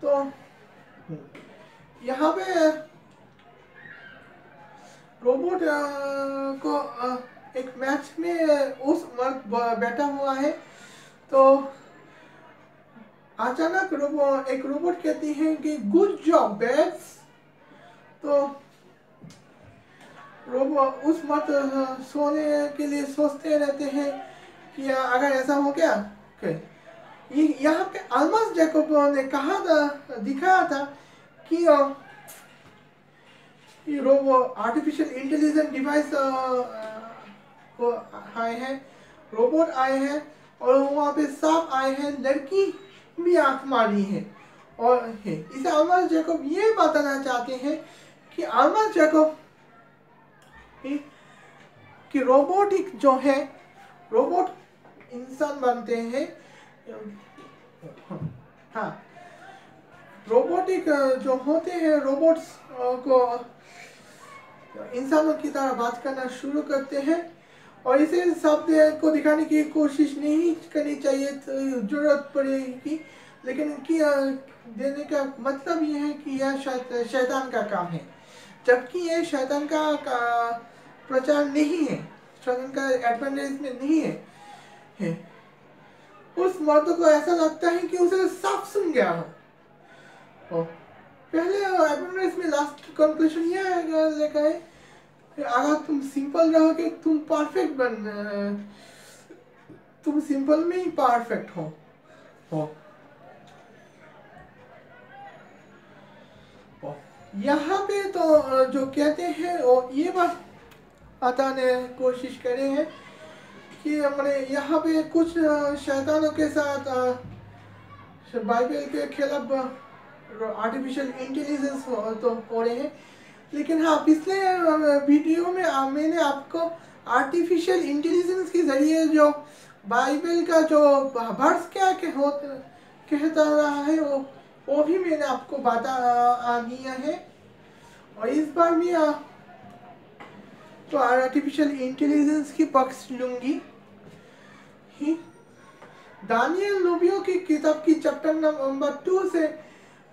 तो यहाँ पे रोबोट को एक मैच में उस मर्द बैठा हुआ है, तो अचानक एक रोबोट कहती है कि गुड जॉब बेट्स। तो रोबोट उस मत सोने के लिए सोचते रहते हैं कि अगर ऐसा हो गया यहाँ पे अल्मास जैकब ने कहा था, दिखाया था कि रोबोट आर्टिफिशियल इंटेलिजेंट डिवाइस आए हैं, रोबोट आए हैं और वहाँ पे सांप आए हैं, लड़की भी आंख मारी है और है। इसे अल्मास जैकब ये बताना चाहते हैं कि अल्मास जैकब कि रोबोटिक जो है, रोबोट इंसान बनते हैं, हाँ रोबोटिक जो होते हैं रोबोट्स को इंसानों की तरह बात करना शुरू करते हैं और इसे शब्द को दिखाने की कोशिश नहीं करनी चाहिए, तो जरूरत पड़ेगी, लेकिन कि देने का मतलब ये है कि यह शैतान का काम है, जबकि यह शैतान का प्रचार नहीं है, शैतान का एडवर्टाइजमेंट नहीं है। उस मर्द को ऐसा लगता है कि उसे साफ सुन गया हो। पहले एडवर्टाइज में लास्ट कंक्लूजन यह लिखा है कि अगर तुम सिंपल रहोगे तुम परफेक्ट तुम सिंपल में ही परफेक्ट हो। यहाँ पे तो जो कहते हैं वो ये बात बताने कोशिश करे हैं कि हमने यहाँ पे कुछ शैतानों के साथ बाइबल के खिलाफ आर्टिफिशियल इंटेलिजेंस तो हो रहे हैं, लेकिन हाँ पिछले वीडियो में मैंने आपको आर्टिफिशियल इंटेलिजेंस के जरिए जो बाइबल का जो वर्स क्या कहता रहा है वो भी मैंने आपको बता दिया है। और इस बार मैं तो आर्टिफिशियल इंटेलिजेंस की पक्ष लूंगी। दानियल नबियों की किताब की चैप्टर नंबर 2 से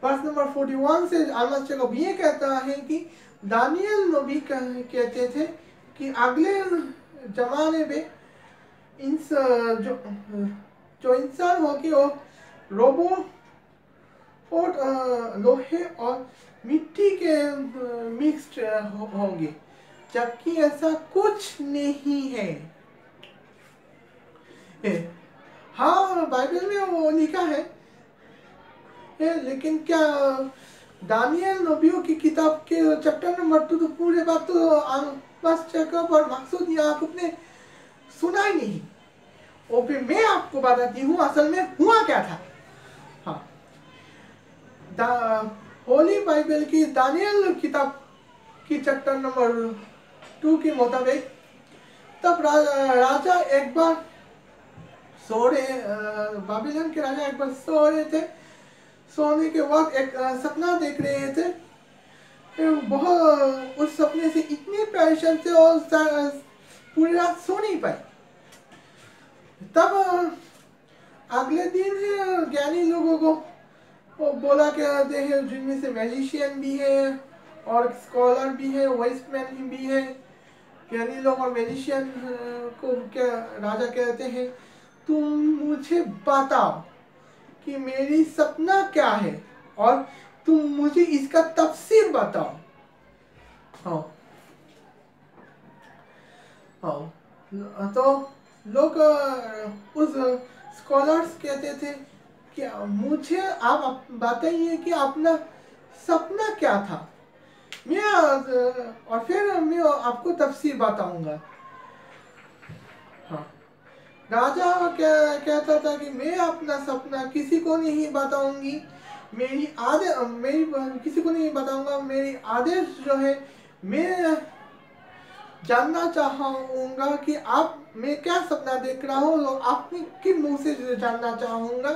वर्स नंबर 41 से अल्मास जैकब ये कहता है कि दानियल नबी कहते थे कि अगले जमाने में जो इंसान होगी वो रोबोट लोहे और मिट्टी के मिक्स्ड होंगे, जबकि ऐसा कुछ नहीं है। हाँ बाइबल में वो लिखा है, लेकिन क्या दानियल नबियों की किताब के चैप्टर नंबर 2 तो पूरे बात तो अल्मास जैकब और मकसूद याकूब ने सुना ही नहीं। और फिर मैं आपको बताती हूँ असल में हुआ क्या था। हाँ होली बाइबल की दानियल किताब की चैप्टर नंबर 2 के मुताबिक तब राजा एक बार सो रहे, बाबिलोन के राजा एक बार सो रहे थे। सोने के वक्त एक सपना देख रहे थे। बहुत उस सपने से इतने परेशान थे और पूरी रात सो नहीं पाए। तब अगले दिन ज्ञानी लोगों को वो बोला कहते हैं, जिनमें से मैजिशियन भी है और स्कॉलर भी है, वाइसमैन भी है। ज्ञानी लोग और मैजिशियन को क्या राजा कहते हैं, तुम मुझे बताओ कि मेरी सपना क्या है और तुम मुझे इसका तफसीर बताओ। तो लोग उस स्कॉलर्स कहते थे कि मुझे आप बताइए कि अपना सपना क्या था, मैं और फिर मैं आपको तफसीर बताऊंगा। राजा कहता था कि मैं अपना सपना किसी को नहीं बताऊंगी, मेरी किसी को नहीं बताऊंगा। मेरी आदेश जो है मैं जानना चाहूँगा कि मैं क्या सपना देख रहा हूँ, और आपके मुंह से जानना चाहूँगा,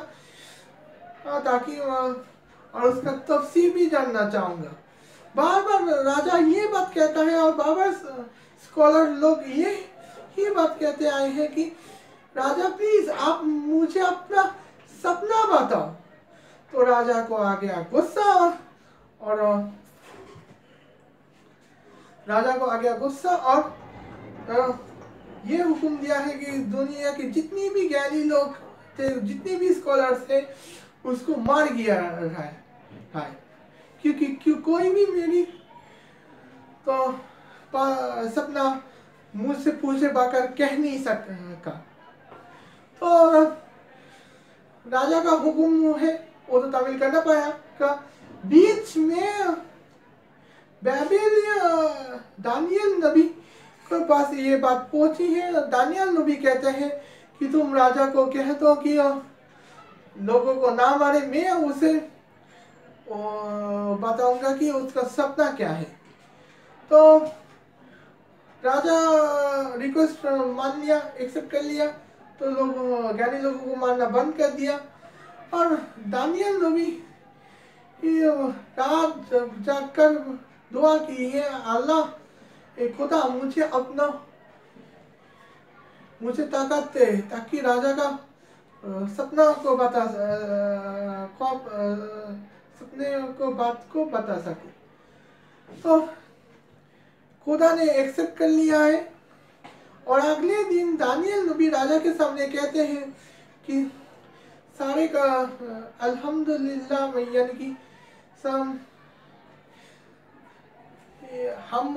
ताकि और उसका तफसीर भी जानना चाहूँगा। बार बार राजा ये बात कहता है और बार बार स्कॉलर लोग ये बात कहते आए हैं कि राजा प्लीज आप मुझे अपना सपना बताओ। तो राजा को आ गया गुस्सा और ये हुक्म दिया है कि दुनिया के जितनी भी ज्ञानी लोग थे, जितने भी स्कॉलर्स थे, उसको मार दिया क्योंकि कोई भी मेरी तो सपना मुझसे पूछे बाकर कह नहीं सका। तो राजा का हुक्म है, वो तो तामील करना पाया का। बीच में दानियल नबी के पास ये बात पहुंची है। दानियल नबी कहते हैं कि तुम राजा को कह दो कि लोगों को ना मारे, मैं उसे बताऊंगा कि उसका सपना क्या है। तो राजा रिक्वेस्ट मान लिया, एक्सेप्ट कर लिया। तो लोग ज्ञानी लोगों को मारना बंद कर दिया। और दानियल नबी रात जाकर दुआ की है, अल्लाह खुदा मुझे ताकत दे ताकि राजा का सपने को बात को बता सके। तो खुदा ने एक्सेप्ट कर लिया है। और अगले दिन दानियल नबी राजा के सामने कहते हैं कि सारे का अल्हम्दुलिल्लाह, यानी कि हम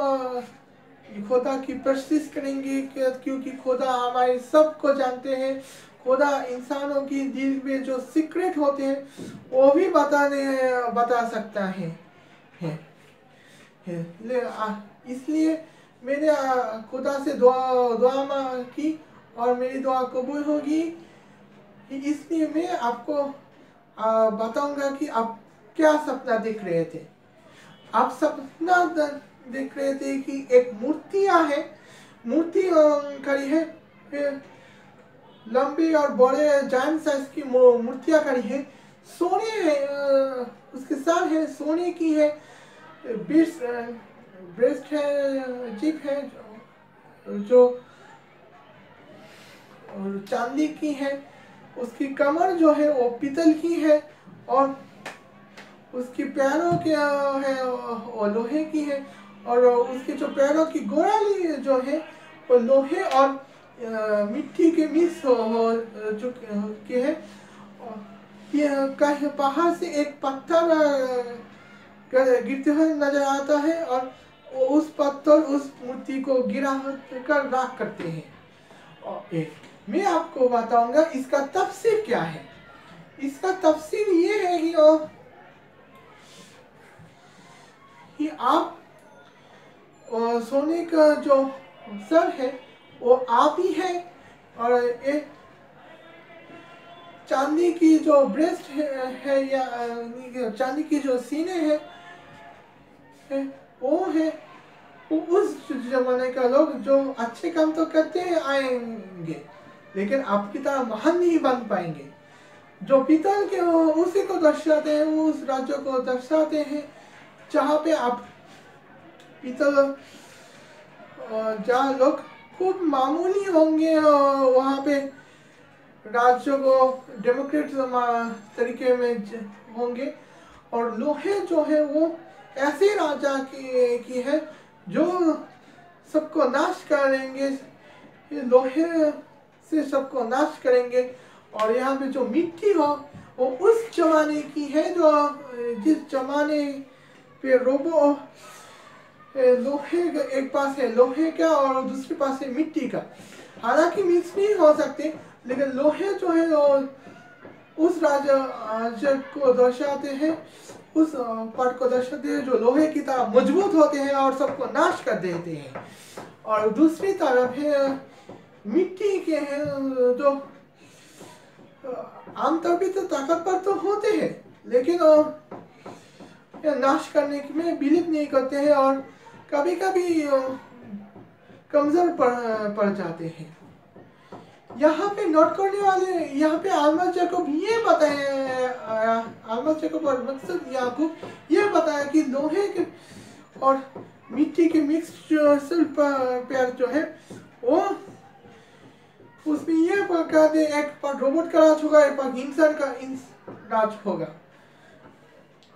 खुदा की प्रशंसा करेंगे क्योंकि खुदा हमारे सब को जानते हैं। खुदा इंसानों की दिल में जो सीक्रेट होते हैं वो भी बता सकता है। इसलिए मैंने खुदा से दुआ की और मेरी दुआ कबूल होगी। इसलिए मैं आपको बताऊंगा कि आप क्या सपना देख रहे थे। आप सपना देख रहे थे कि एक मूर्ति खड़ी है, लंबी और बड़े जायंट साइज की मूर्तियां खड़ी है। सोने है, उसके सर है सोने की है, ब्रेस्ट है, जीप है जो चांदी की है। उसकी कमर जो है वो पीतल की है और उसकी पैरों के है वो लोहे की है। और उसके जो पैरों की गोड़ाली जो है वो लोहे और मिट्टी के मिक्स हो चुके हैं। कहीं पहाड़ से एक पत्थर गिरते हुए नजर आता है और उस पत्थर उस मूर्ति को गिरा कर राख करते हैं। और मैं आपको बताऊंगा इसका तफसीर क्या है। इसका तफसीर ये है कि आप सोने का जो सर है वो आप ही है और एक चांदी की जो ब्रेस्ट है या चांदी की जो सीने है वो है। वो उस जमाने का लोग जो अच्छे काम तो करते हैं आएंगे, लेकिन आपकी तरह महान नहीं बन पाएंगे। जो पीतल के उसी को दर्शाते हैं, वो उस राज्य को दर्शाते हैं जहाँ पे आप पीतल जहाँ लोग खूब मामूली होंगे, वहाँ पे राज्य को डेमोक्रेट तरीके में होंगे। और लोहे जो है वो ऐसे राजा की है जो सबको नाश करेंगे, लोहे से सबको नाश करेंगे। और यहाँ पे जो मिट्टी हो वो उस जमाने की है जो जिस जमाने पे रोबो लोहे एक पास है लोहे का और दूसरे पास है मिट्टी का। हालांकि मिक्स नहीं हो सकते, लेकिन लोहे जो है वो उस राज्य को दर्शाते हैं, उस पार्ट को दर्शाते हैं जो लोहे की तरह मजबूत होते हैं और सबको नाश कर देते हैं। और दूसरी तरफ है मिट्टी के हैं जो आमतौर पर तो ताकतवर तो होते हैं, लेकिन नाश करने में बिलीव नहीं करते हैं और कभी कभी कमजोर पड़ जाते हैं। यहाँ पे नोट करने वाले, यहाँ पे आलमस जैकब ये बताया, आलमस जैकब और मकसद याकूब ये बताया कि लोहे के और मिट्टी के मिक्स पैर जो है वो उसमें ये कहते दे एक पर रोबोट का राज होगा, एक पर इंसान का राज होगा।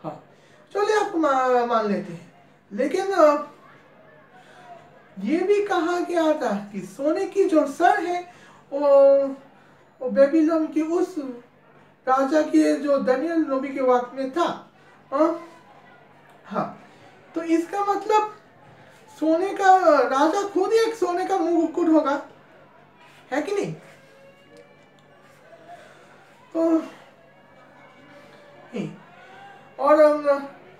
हाँ चलिए आपको मान लेते हैं, लेकिन ये भी कहा गया था कि सोने की जो सर है वो बेबीलोन की उस राजा की जो दानियल नबी के वक्त में था। हाँ तो इसका मतलब सोने का राजा खुद ही एक सोने का मुकुट होगा, है कि नहीं? तो और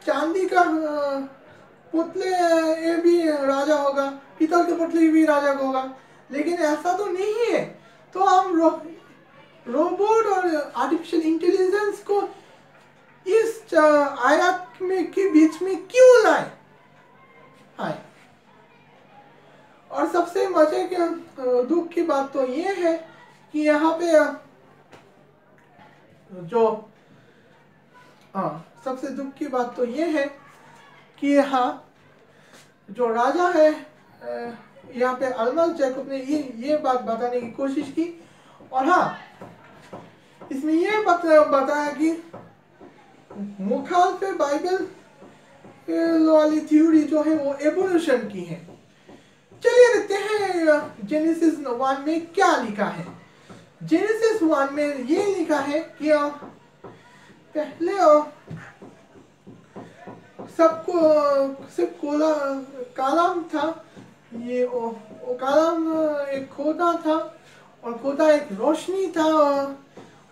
चांदी का पुतले ये भी राजा होगा, पीतल के पुतले भी राजा का होगा, लेकिन ऐसा तो नहीं है। तो हम रोबोट और आर्टिफिशियल इंटेलिजेंस को इस आयत में के बीच में क्यों लाए? और सबसे मजे के दुख की बात तो ये है कि यहाँ पे जो सबसे दुख की बात तो ये है कि यहाँ जो राजा है, यहाँ पे अल्मास जैकब ने ये बात बताने की कोशिश की। और हाँ, इसमें ये बताया कि मुखालिफ बाइबल वाली थ्योरी जो है वो एवोल्यूशन की है। चलिए देखते हैं जेनेसिस 1 में क्या लिखा है। जेनेसिस 1 में ये लिखा है कि पहले सबको सिर्फ कालम था, ये वो कालम एक खोदा था और खोदा एक रोशनी था,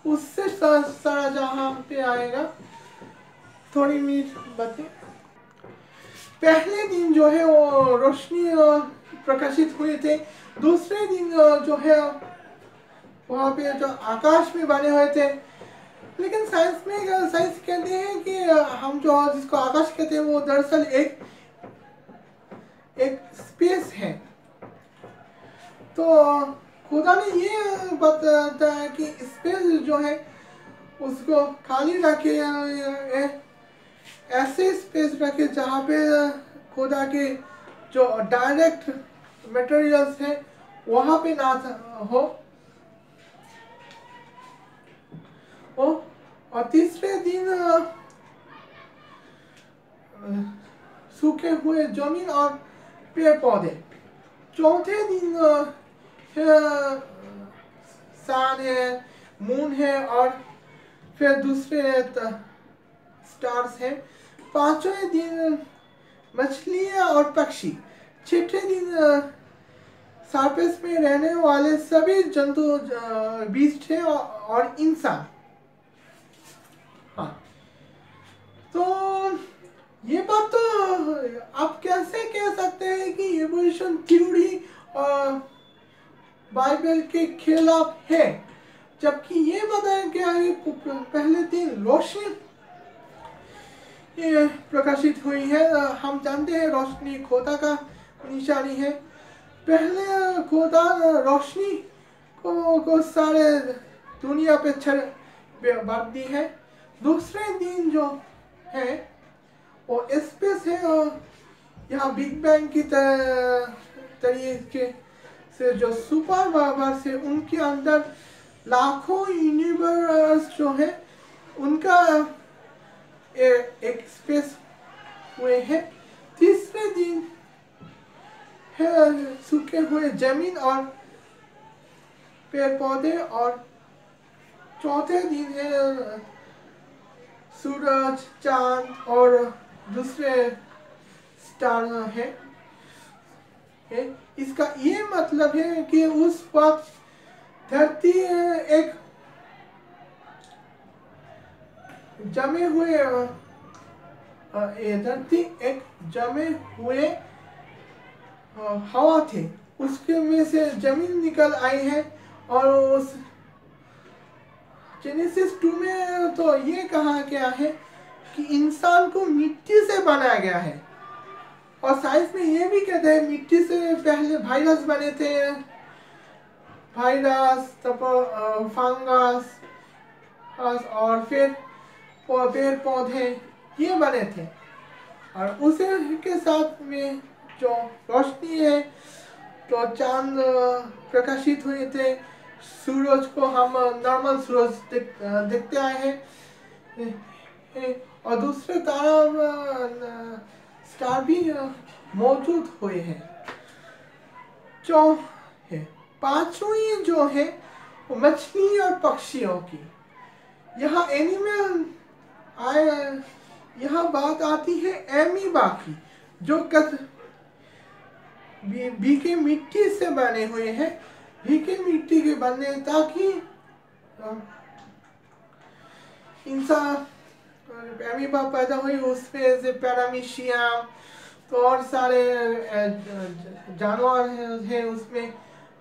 उससे सारा जहां पे आएगा। थोड़ी मिनट बातें। पहले दिन जो है वो रोशनी प्रकाशित हुए थे। दूसरे दिन जो है वहाँ पे जो आकाश में बने हुए थे, लेकिन साइंस कहते हैं कि हम जो जिसको आकाश कहते हैं वो दरअसल एक स्पेस है। तो खुदा ने ये बताया कि स्पेस जो है उसको खाली रखे, ऐसे स्पेस रखे जहाँ पे खुदा के जो डायरेक्ट मटेरियल्स है वहाँ पे ना हो। और तीसरे दिन सूखे हुए जमीन और पेड़ पौधे। चौथे दिन सन है, मून है और फिर दूसरे स्टार्स हैं। पांचवें दिन मछलियाँ और पक्षी। छठे दिन सरफेस में रहने वाले सभी जंतु, बीस्ट हैं और इंसान। हाँ, तो ये बात तो आप कैसे कह सकते हैं कि एवोल्यूशन थ्योरी बाइबल के खिलाफ है, जबकि ये बताया गया है पहले दिन रोशनी ये प्रकाशित हुई है। हम जानते हैं रोशनी खोदा का निशानी है। पहले खोदा रोशनी को सारे दुनिया पे बांट दी है। दूसरे दिन जो है वो स्पेस है, और यहाँ बिग बैंग की तरीके से जो सुपर पावर से उनके अंदर लाखों यूनिवर्स जो है उनका एक स्पेस हुए हैं। तीसरे दिन है सूखे हुए जमीन और पेड़ पौधे, और चौथे दिन है सूरज, चांद और दूसरे स्टार है। इसका ये मतलब है कि उस वक्त धरती एक जमे हुए हवा थे, उसके में से जमीन निकल आई है। और उस जेनेसिस 2 में तो ये कहा गया है कि इंसान को मिट्टी से बनाया गया है। और साइंस में ये भी कहते हैं मिट्टी से पहले वायरस बने थे, फंगस और फिर पेड़ पौधे ये बने थे। और उसे के साथ में जो रोशनी है, तो चांद प्रकाशित हुए थे। सूरज को हम नॉर्मल सूरज देखते आए हैं, और दूसरे तारा स्टार भी मौजूद हुए हैं। पांचवी जो है वो मछली और पक्षियों की। यहाँ एनिमल यहाँ बात आती है एमीबा की, जो भीगे मिट्टी से बने हुए हैं, भीगे मिट्टी के बने, ताकि इंसान अमीबा पैदा हुई उसमें से पैरामीशियम तो और सारे जानवर हैं, उसमें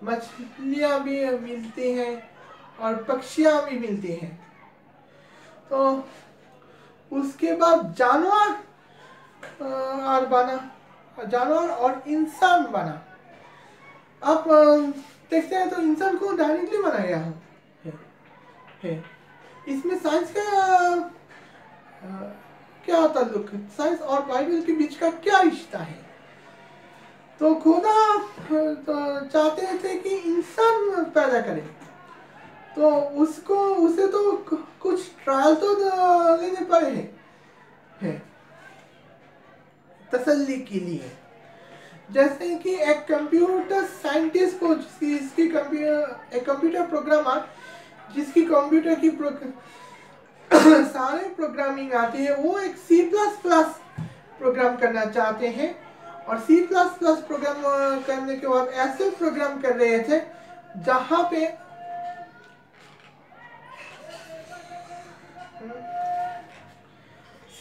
मछलियाँ भी मिलती हैं और पक्षियाँ भी मिलती हैं। तो उसके बाद जानवर और इंसान बना। अब देखते हैं तो इंसान को डायरेक्टली बनाया है। इसमें साइंस का क्या ताल्लुक है, साइंस और बाइबल के बीच का क्या रिश्ता है? तो खुदा तो चाहते थे कि इंसान पैदा करे, तो उसे तो कुछ ट्रायल तो लेने पड़े हैं तसल्ली के लिए। जैसे कि एक कंप्यूटर साइंटिस्ट को एक कंप्यूटर प्रोग्रामर जिसकी कंप्यूटर की सारे प्रोग्रामिंग आती है, वो एक C++ प्रोग्राम करना चाहते हैं और C++ प्रोग्राम करने के बाद ऐसे प्रोग्राम कर रहे थे जहां पे C++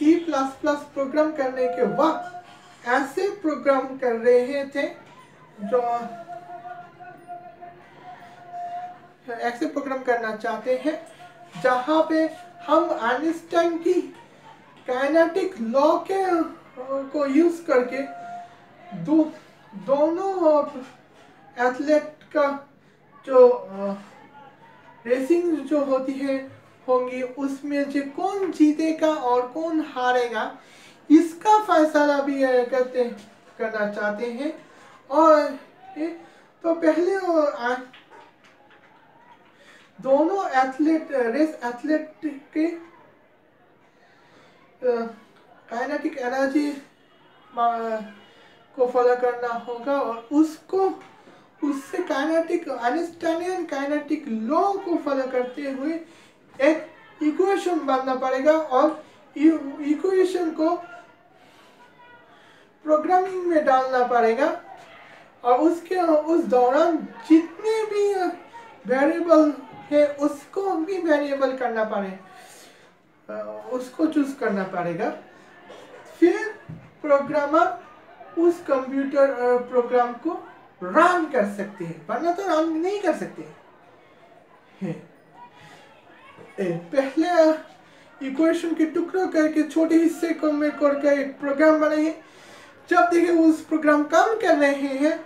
प्रोग्राम करने के वक्त ऐसे प्रोग्राम कर रहे थे जो ऐसे प्रोग्राम करना चाहते हैं जहां पे हम आइंस्टाइन की काइनेटिक लॉ के को यूज करके दोनों एथलीट का जो रेसिंग जो होंगी उसमें जो कौन जीतेगा और कौन हारेगा इसका फैसला भी करना चाहते हैं। और तो पहले दोनों रेस एथलीट के काइनेटिक एनर्जी को फॉलो करना होगा और उससे आइंस्टाइनियन काइनेटिक लॉ को फॉलो करते हुए एक इक्वेशन बनना पड़ेगा और इक्वेशन को प्रोग्रामिंग में डालना पड़ेगा और उस दौरान जितने भी वेरिएबल है उसको भी वेरिएबल करना पड़ेगा, उसको चूज करना पड़ेगा। फिर प्रोग्रामर उस कंप्यूटर प्रोग्राम को रन कर सकते हैं, वरना तो रन नहीं कर सकते हैं। पहले इक्वेशन के टुकड़ों करके छोटे हिस्से को में करके एक प्रोग्राम बनाइए। जब देखिए उस प्रोग्राम काम कर रहे हैं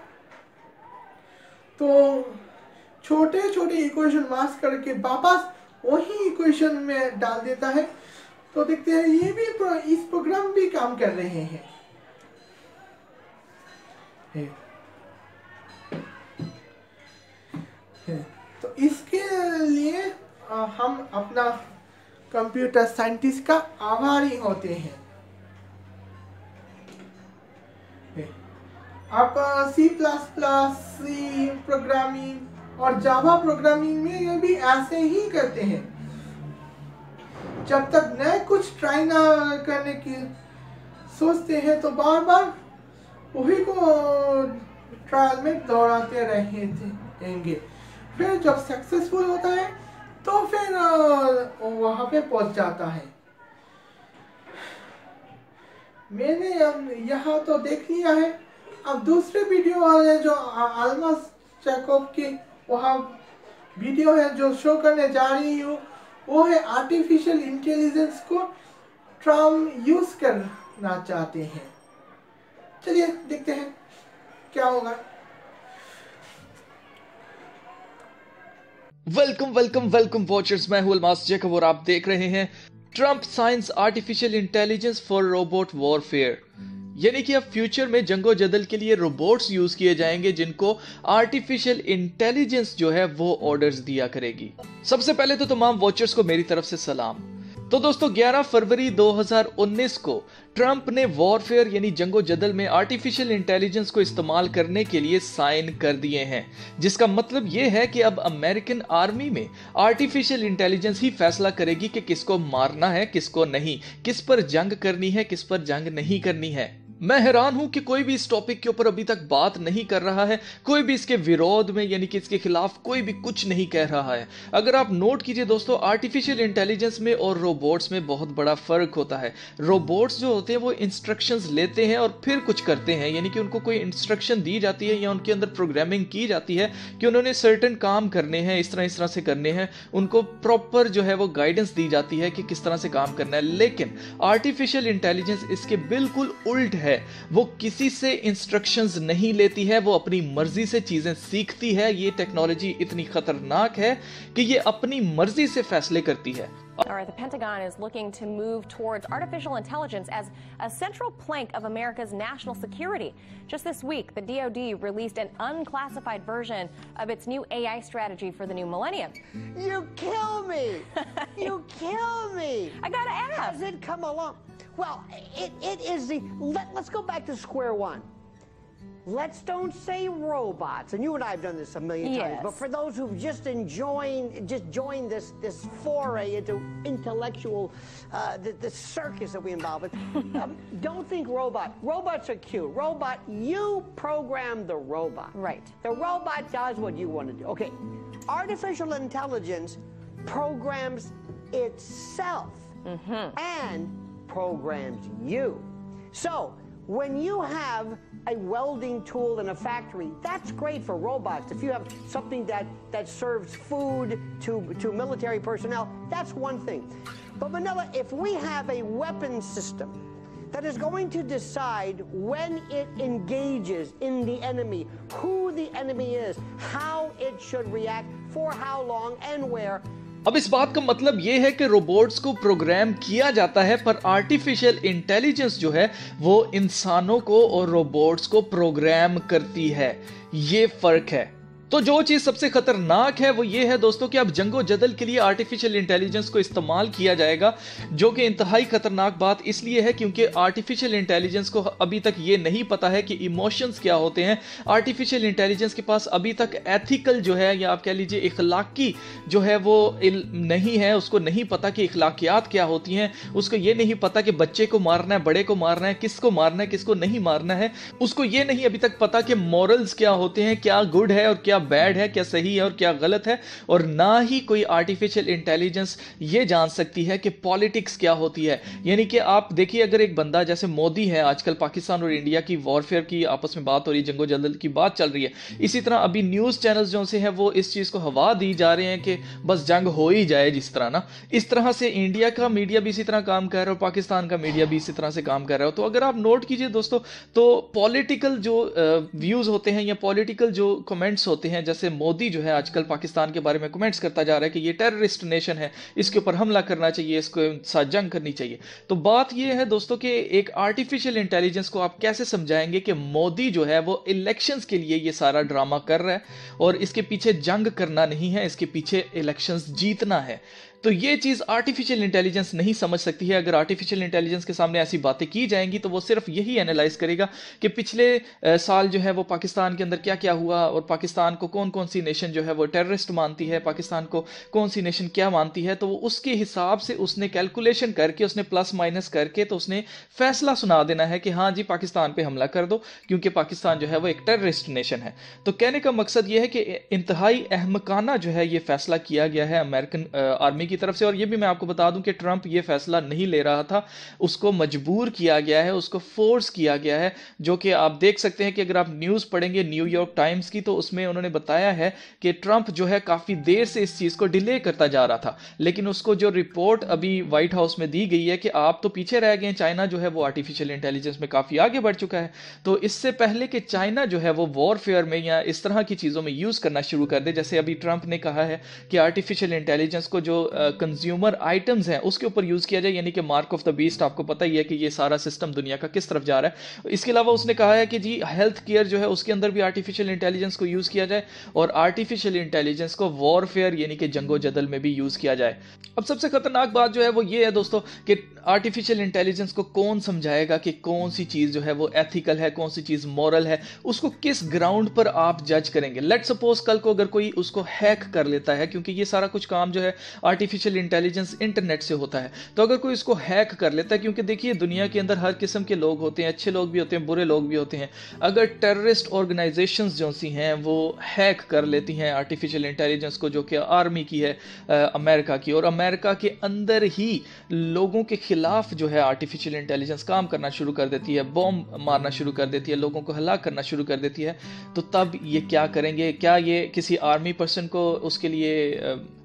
तो छोटे छोटे इक्वेशन मास करके वापस वही इक्वेशन में डाल देता है। तो देखते हैं ये भी इस प्रोग्राम भी काम कर रहे हैं। तो इसके लिए हम अपना कंप्यूटर साइंटिस्ट का आभारी होते हैं। आप C++, C प्रोग्रामिंग और जावा प्रोग्रामिंग में ये भी ऐसे ही करते हैं। जब तक नए कुछ ट्राई ना करने की सोचते हैं तो बार बार वही को ट्रायल में दौड़ाते रहेंगे। फिर जब सक्सेसफुल होता है तो फिर वहां पे पहुंच जाता है। मैंने यहाँ तो देख लिया है। अब दूसरे वीडियो वाले जो अल्मास जैकब की वहाँ वीडियो है जो शो करने जा रही हूँ, वो है आर्टिफिशियल इंटेलिजेंस को ट्रम्प यूज करना चाहते हैं। चलिए देखते हैं क्या होगा।
वेलकम वॉचर्स, मैं हूं अल्मास जैकब और आप देख रहे हैं Trump science artificial intelligence for robot warfare. यानी कि अब फ्यूचर में जंगो जदल के लिए रोबोट्स यूज किए जाएंगे जिनको आर्टिफिशियल इंटेलिजेंस जो है वो ऑर्डर्स दिया करेगी। सबसे पहले तो तमाम वॉचर्स को मेरी तरफ से सलाम। तो दोस्तों 11 फरवरी 2019 को ट्रंप ने वॉरफेयर यानी जंगो जदल में आर्टिफिशियल इंटेलिजेंस को इस्तेमाल करने के लिए साइन कर दिए हैं, जिसका मतलब यह है कि अब अमेरिकन आर्मी में आर्टिफिशियल इंटेलिजेंस ही फैसला करेगी कि किसको मारना है किसको नहीं, किस पर जंग करनी है किस पर जंग नहीं करनी है। मैं हैरान हूं कि कोई भी इस टॉपिक के ऊपर अभी तक बात नहीं कर रहा है, कोई भी इसके विरोध में यानी कि इसके खिलाफ कोई भी कुछ नहीं कह रहा है। अगर आप नोट कीजिए दोस्तों, आर्टिफिशियल इंटेलिजेंस में और रोबोट्स में बहुत बड़ा फर्क होता है। रोबोट्स जो होते हैं वो इंस्ट्रक्शंस लेते हैं और फिर कुछ करते हैं, यानी कि उनको कोई इंस्ट्रक्शन दी जाती है या उनके अंदर प्रोग्रामिंग की जाती है कि उन्होंने सर्टेन काम करने हैं, इस तरह से करने हैं, उनको प्रॉपर जो है वो गाइडेंस दी जाती है कि किस तरह से काम करना है। लेकिन आर्टिफिशियल इंटेलिजेंस इसके बिल्कुल उल्ट है। वो किसी से इंस्ट्रक्शंस नहीं लेती है, वो अपनी मर्जी से चीजें सीखती है। ये टेक्नोलॉजी इतनी खतरनाक है कि ये अपनी मर्जी से फैसले करती है।
All right, the Pentagon is looking to move towards artificial intelligence as a central plank of America's national security. Just this week, the DoD released an unclassified version of its new AI strategy for the new millennium.
You kill me! You kill me!
I gotta ask.
Has it come along? Well, it is the... Let's go back to square one. Let's don't say robots, and you and I have done this a million times, but for those who've just joined this foray into intellectual, the circus that we involve in, don't think robot. Robots are cute. Robot, you program the robot.
Right.
The robot does what you want to do. Okay, artificial intelligence programs itself and programs you. So, when you have a welding tool in a factory, that's great for robots. If you have something that serves food to military personnel, that's one thing. But Manila, if we have a weapon system that is going to decide when it engages in the enemy, who the enemy is, how it should react, for how long and where,
अब इस बात का मतलब यह है कि robots को programme किया जाता है, पर आर्टिफिशियल इंटेलिजेंस जो है वो इंसानों को और रोबोट्स को प्रोग्राम करती है। ये फर्क है। तो जो चीज सबसे खतरनाक है वो ये है दोस्तों कि अब जंगो जदल के लिए आर्टिफिशियल इंटेलिजेंस को इस्तेमाल किया जाएगा, जो कि इंतहाई खतरनाक बात इसलिए है क्योंकि आर्टिफिशियल इंटेलिजेंस को अभी तक ये नहीं पता है कि इमोशंस क्या होते हैं। आर्टिफिशियल इंटेलिजेंस के पास अभी तक एथिकल जो है या आप कह लीजिए इखलाकी जो है वो नहीं है। उसको नहीं पता कि इखलाकियात क्या होती हैं, उसको ये नहीं पता कि बच्चे को मारना है, बड़े को मारना है, किसको मारना है, किसको नहीं मारना है। उसको ये नहीं अभी तक पता कि मॉरल्स क्या होते हैं, क्या गुड है और क्या बैड है, क्या सही है और क्या गलत है। और ना ही कोई आर्टिफिशियल इंटेलिजेंस ये जान सकती है कि पॉलिटिक्स क्या होती है। यानी कि आप देखिए, अगर एक बंदा जैसे मोदी है, आजकल पाकिस्तान और इंडिया की वॉरफेयर की आपस में बात हो रही है, जंगो जदल की बात चल रही है। इसी तरह अभी न्यूज चैनल्स जो से हैं वो इस चीज को हवा दी जा रहे हैं कि बस जंग हो ही जाए। जिस तरह ना, इस तरह से इंडिया का मीडिया भी इसी तरह काम कर रहा है और पाकिस्तान का मीडिया भी इसी तरह से काम कर रहा है। तो अगर आप नोट कीजिए दोस्तों, तो पॉलिटिकल जो व्यूज होते हैं या पॉलिटिकल जो कमेंट्स होते हैं, जैसे मोदी जो है आजकल पाकिस्तान के बारे में कमेंट्स करता जा रहा है कि ये टेररिस्ट नेशन है, इसके ऊपर हमला करना चाहिए, इसको साथ जंग करनी चाहिए। तो बात ये है दोस्तों कि एक आर्टिफिशियल इंटेलिजेंस को आप कैसे समझाएंगे कि मोदी जो है वो इलेक्शंस के लिए ये सारा ड्रामा कर रहा है और इसके पीछे जंग करना नहीं है, इसके पीछे इलेक्शंस जीतना है। तो ये चीज आर्टिफिशियल इंटेलिजेंस नहीं समझ सकती है। अगर आर्टिफिशियल इंटेलिजेंस के सामने ऐसी बातें की जाएंगी तो वो सिर्फ यही एनालाइज करेगा कि पिछले साल जो है वो पाकिस्तान के अंदर क्या क्या हुआ और पाकिस्तान को कौन कौन सी नेशन जो है वो टेररिस्ट मानती है, पाकिस्तान को कौन सी नेशन क्या मानती है। तो वो उसके हिसाब से उसने कैलकुलेशन करके, उसने प्लस माइनस करके तो उसने फैसला सुना देना है कि हाँ जी पाकिस्तान पे हमला कर दो क्योंकि पाकिस्तान जो है वो एक टेररिस्ट नेशन है। तो कहने का मकसद ये है कि इंतहाई अहमकाना जो है ये फैसला किया गया है अमेरिकन आर्मी की तरफ से। और ये भी मैं आपको बता दूं कि ट्रंप ये फैसला नहीं ले रहा था, उसको मजबूर किया गया है, उसको फोर्स किया गया है। जो कि आप देख सकते हैं कि अगर आप न्यूज़ पढ़ेंगे न्यूयॉर्क टाइम्स की तो उसमें उन्होंने बताया है कि ट्रंप जो है काफ़ी देर से इस चीज़ को डिले करता जा रहा था, लेकिन उसको जो रिपोर्ट अभी व्हाइट हाउस में दी गई है कि आप तो पीछे रह गए, चाइना जो है वो आर्टिफिशियल इंटेलिजेंस में काफ़ी आगे बढ़ चुका है। तो इससे पहले कि चाइना जो है वो वॉरफेयर में या इस तरह की चीज़ों में यूज़ करना शुरू कर दे, जैसे अभी ट्रंप ने कहा है कि आर्टिफिशियल इंटेलिजेंस को जो कंज्यूमर आइटम्स हैं उसके ऊपर यूज किया जाए, यानी कि मार्क ऑफ द बीस्ट। आपको पता ही है कि ये सारा सिस्टम दुनिया का किस तरफ जा रहा है। इसके अलावा उसने कहा है कि जी हेल्थ केयर जो है उसके अंदर भी आर्टिफिशियल इंटेलिजेंस को यूज किया जाए और आर्टिफिशियल इंटेलिजेंस को वॉरफेयर यानी कि जंगो जदल में भी यूज किया जाए। अब सबसे खतरनाक बात जो है वो ये है दोस्तों कि आर्टिफिशियल इंटेलिजेंस को कौन समझाएगा कि कौन सी चीज जो है वो एथिकल है, कौन सी चीज मॉरल है, उसको किस ग्राउंड पर आप जज करेंगे। लेट सपोज कल को अगर कोई उसको हैक कर लेता है, क्योंकि ये सारा कुछ काम जो है आर्टिफिशियल आर्टिफिशियल इंटेलिजेंस इंटरनेट से होता है। तो अगर कोई इसको हैक कर लेता है, क्योंकि देखिए दुनिया के अंदर हर किस्म के लोग होते हैं, अच्छे लोग भी होते हैं, बुरे लोग भी होते हैं। अगर टेररिस्ट ऑर्गेनाइजेशंस जो सी हैं वो हैक कर लेती हैं आर्टिफिशियल इंटेलिजेंस को, जो कि आर्मी की है अमेरिका की, और अमेरिका के अंदर ही लोगों के खिलाफ जो है आर्टिफिशियल इंटेलिजेंस काम करना शुरू कर देती है, बॉम्ब मारना शुरू कर देती है, लोगों को हलाक करना शुरू कर देती है, तो तब ये क्या करेंगे? क्या ये किसी आर्मी पर्सन को उसके लिए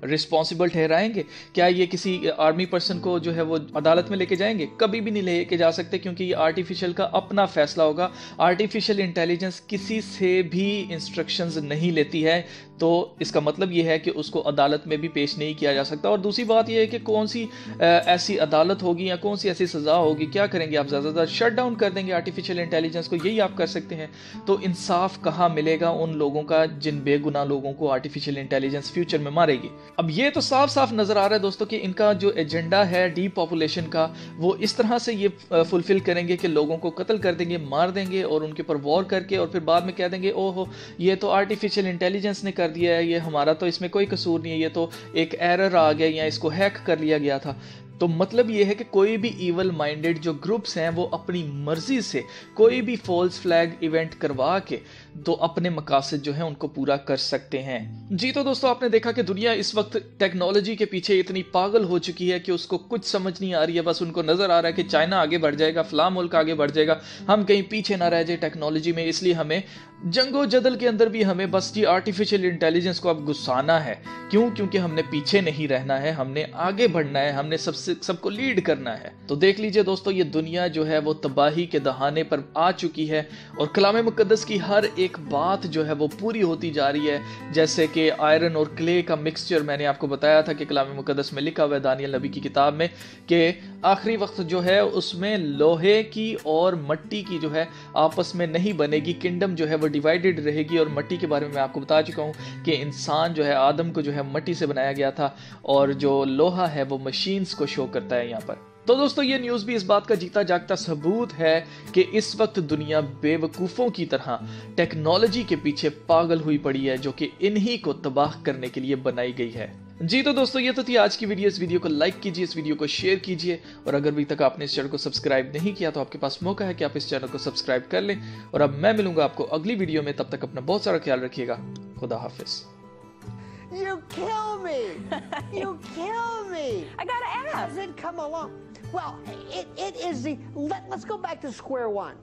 रिस्पॉन्सिबल ठहराएंगे? क्या ये किसी आर्मी पर्सन को जो है वो अदालत में लेके जाएंगे? कभी भी नहीं लेके जा सकते, क्योंकि ये आर्टिफिशियल का अपना फैसला होगा। आर्टिफिशियल इंटेलिजेंस किसी से भी इंस्ट्रक्शंस नहीं लेती है, तो इसका मतलब ये है कि उसको अदालत में भी पेश नहीं किया जा सकता। और दूसरी बात यह है कि कौन सी ऐसी अदालत होगी या कौन सी ऐसी सजा होगी? क्या करेंगे आप? ज़्यादातर शट डाउन कर देंगे आर्टिफिशियल इंटेलिजेंस को, यही आप कर सकते हैं। तो इंसाफ कहाँ मिलेगा उन लोगों का जिन बेगुनाह लोगों को आर्टिफिशियल इंटेलिजेंस फ्यूचर में मारेगी? अब ये तो साफ साफ नजर आ रहा है दोस्तों कि इनका जो एजेंडा है डीपॉपुलेशन का, वो इस तरह से ये फुलफिल करेंगे कि लोगों को कत्ल कर देंगे, मार देंगे और उनके ऊपर वॉर करके, और फिर बाद में कह देंगे ओहो ये तो आर्टिफिशियल इंटेलिजेंस ने कर दिया है, ये हमारा तो इसमें कोई कसूर नहीं है, ये तो एक एरर आ गया या इसको हैक कर लिया गया था। तो मतलब ये है कि कोई भी इवल माइंडेड जो ग्रुप्स हैं वो अपनी मर्जी से कोई भी फॉल्स फ्लैग इवेंट करवा के तो अपने मकासद जो हैं उनको पूरा कर सकते हैं। जी तो दोस्तों, आपने देखा कि दुनिया इस वक्त टेक्नोलॉजी के पीछे इतनी पागल हो चुकी है कि उसको कुछ समझ नहीं आ रही है। बस उनको नजर आ रहा है कि चाइना आगे बढ़ जाएगा, फला मुल्क आगे बढ़ जाएगा, हम कहीं पीछे ना रह जाए टेक्नोलॉजी में। इसलिए हमें जंगो जदल के अंदर भी हमें बस ये आर्टिफिशियल इंटेलिजेंस को अब गुस्साना है। क्यों? क्योंकि हमने पीछे नहीं रहना है, हमने आगे बढ़ना है, हमने सबको लीड करना है। तो देख लीजिए दोस्तों, ये दुनिया जो है वो तबाही के दहाने पर आ चुकी है और कलाम मुकद्दस की हर एक बात जो है वो पूरी होती जा रही है। जैसे कि आयरन और क्ले का मिक्सचर, मैंने आपको बताया था कि कलाम मुकद्दस में लिखा हुआ है दानियल नबी की किताब में कि आखिरी वक्त जो है उसमें लोहे की और मट्टी की जो है आपस में नहीं बनेगी, किंगडम जो है वो डिवाइडेड रहेगी। और मट्टी के बारे में मैं आपको बता चुका हूं कि इंसान जो है, आदम को जो है मट्टी से बनाया गया था, और जो लोहा है वो मशीन्स को शो करता है यहाँ पर। तो दोस्तों, ये न्यूज भी इस बात का जीता जागता सबूत है कि इस वक्त दुनिया बेवकूफों की तरह टेक्नोलॉजी के पीछे पागल हुई पड़ी है, जो कि इन्हीं को तबाह करने के लिए बनाई गई है। जी तो दोस्तों, ये तो थी आज की वीडियो। इस वीडियो को लाइक कीजिए, इस वीडियो को शेयर कीजिए, और अगर अभी तक आपने इस चैनल को सब्सक्राइब नहीं किया तो आपके पास मौका है कि आप इस चैनल को सब्सक्राइब कर लें। और अब मैं मिलूंगा आपको अगली वीडियो में, तब तक अपना बहुत सारा ख्याल रखिएगा। खुदा हाफिज।
You kill me! You kill me!
I gotta ask.
How does it come along? Well, it is the... Let's go back to square one.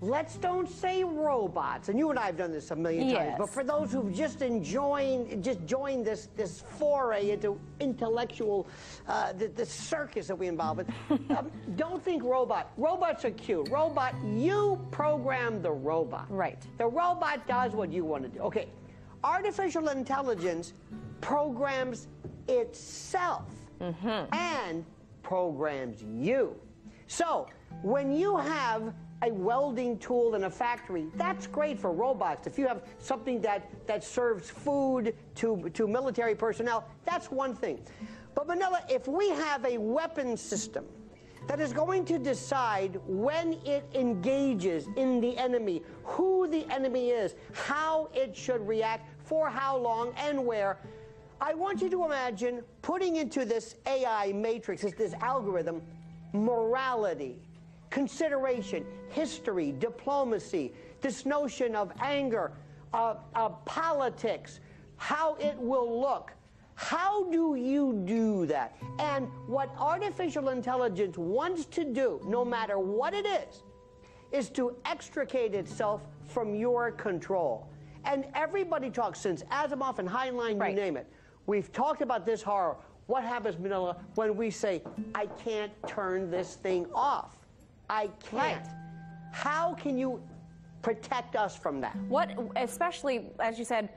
Let's don't say robots, and you and I have done this a million times, but for those who've just joined this foray into intellectual, the circus that we involve with, don't think robot. Robots are cute. Robot, you program the robot.
Right.
The robot does what you want to do. Okay. Artificial intelligence programs itself and programs you. So when you have a welding tool in a factory, that's great for robots. If you have something that serves food to military personnel, that's one thing. But Manila, if we have a weapon system that is going to decide when it engages in the enemy, who the enemy is, how it should react, for how long, and where, I want you to imagine putting into this AI matrix, this algorithm, morality, consideration, history, diplomacy, this notion of anger, politics, how it will look. How do you do that? And what artificial intelligence wants to do, no matter what it is to extricate itself from your control. And everybody talks, since Asimov and Heinlein, you name it. We've talked about this horror. What happens, Manila, when we say, I can't turn this thing off? I can't. How can you protect us from that?
What, especially, as you said,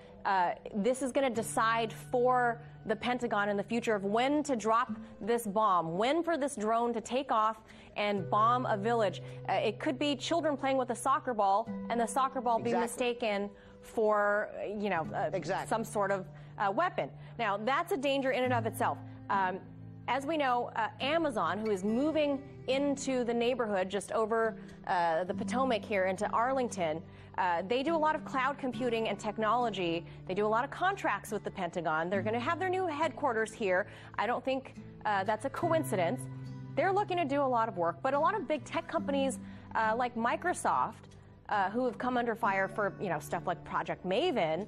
this is going to decide for the Pentagon in the future of when to drop this bomb, when for this drone to take off and bomb a village. It could be children playing with a soccer ball, and the soccer ball be mistaken for, some sort of weapon. Now, that's a danger in and of itself. As we know, Amazon, who is moving into the neighborhood just over the Potomac here into Arlington, they do a lot of cloud computing and technology. They do a lot of contracts with the Pentagon. They're going to have their new headquarters here. I don't think that's a coincidence. They're looking to do a lot of work, but a lot of big tech companies like Microsoft, who have come under fire for stuff like Project Maven,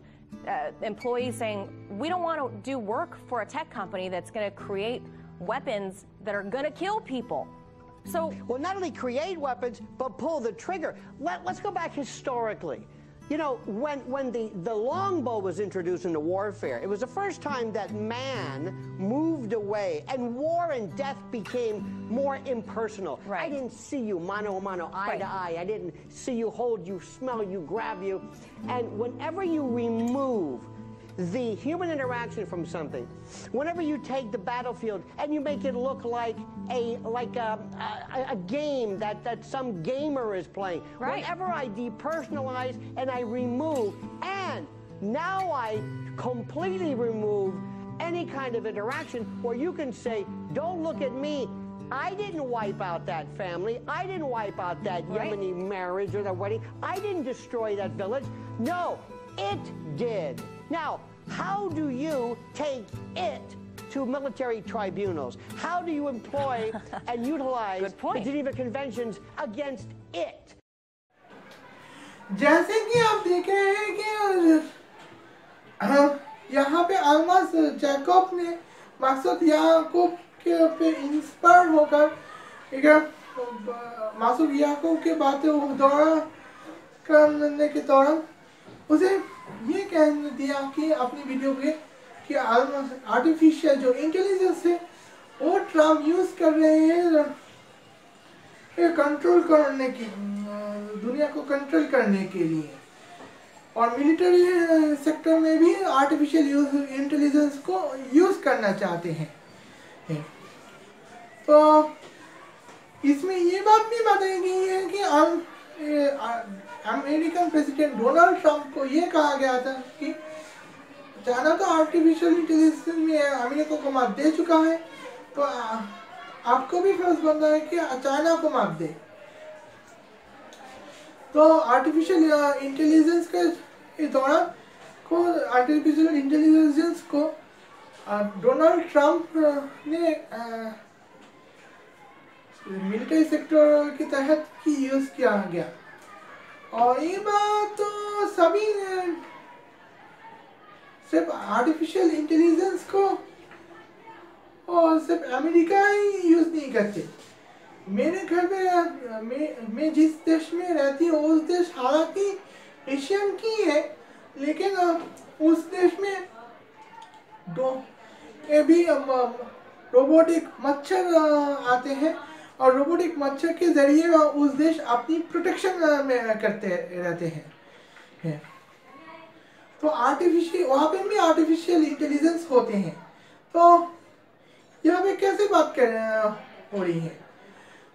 employees saying, we don't want to do work for a tech company that's going to create weapons that are going to kill people. So,
well, not only create weapons, but pull the trigger. Let's go back historically. You know, when the longbow was introduced into warfare, it was the first time that man moved away and war and death became more impersonal. Right. I didn't see you mano a mano, eye to eye. I didn't see you, hold you, smell you, grab you. And whenever you remove the human interaction from something, whenever you take the battlefield and you make it look like a game that some gamer is playing, whenever I depersonalize and I remove, and now I completely remove any kind of interaction where you can say, don't look at me, I didn't wipe out that family, I didn't wipe out that Yemeni marriage or that wedding, I didn't destroy that village. No, it did. Now, how do you take it to military tribunals? How do you employ and utilize the Geneva Conventions against it?
जैसे कि आप देख रहे हैं कि यहाँ पे Almas Jacob ने मकसूद याकूब के पे इंस्पायर होकर मकसूद याकूब के बातें दोहरा करने के दौरान उसे ये कह दिया कि अपनी वीडियो पे कि आर्टिफिशियल जो इंटेलिजेंस है वो ट्रम्प यूज कर रहे हैं कंट्रोल करने की, दुनिया को कंट्रोल करने के लिए, और मिलिट्री सेक्टर में भी आर्टिफिशियल इंटेलिजेंस को यूज करना चाहते हैं। तो इसमें ये बात भी बताई गई है कि अमेरिकन प्रेसिडेंट डोनाल्ड ट्रंप को ये कहा गया था कि चाइना तो आर्टिफिशियल इंटेलिजेंस में अमेरिका को मात दे चुका है, तो आपको भी फर्ज बनता है कि चाइना को मात दे। तो आर्टिफिशियल इंटेलिजेंस के दौरान आर्टिफिशियल इंटेलिजेंस को डोनाल्ड ट्रंप ने मिलिट्री सेक्टर के तहत ही यूज किया गया। और ये बात तो सभी सिर्फ आर्टिफिशियल इंटेलिजेंस को और सिर्फ अमेरिका ही यूज नहीं करते। मेरे घर में मैं जिस देश में रहती हूँ उस देश हालांकि एशियन की है, लेकिन उस देश में भी रोबोटिक मच्छर आते हैं और रोबोटिक मच्छर के जरिए उस देश अपनी प्रोटेक्शन में करते रहते हैं। तो आर्टिफिशियल वहाँ पे भी आर्टिफिशियल इंटेलिजेंस होते हैं। तो यहाँ पे कैसे बात हो रही है?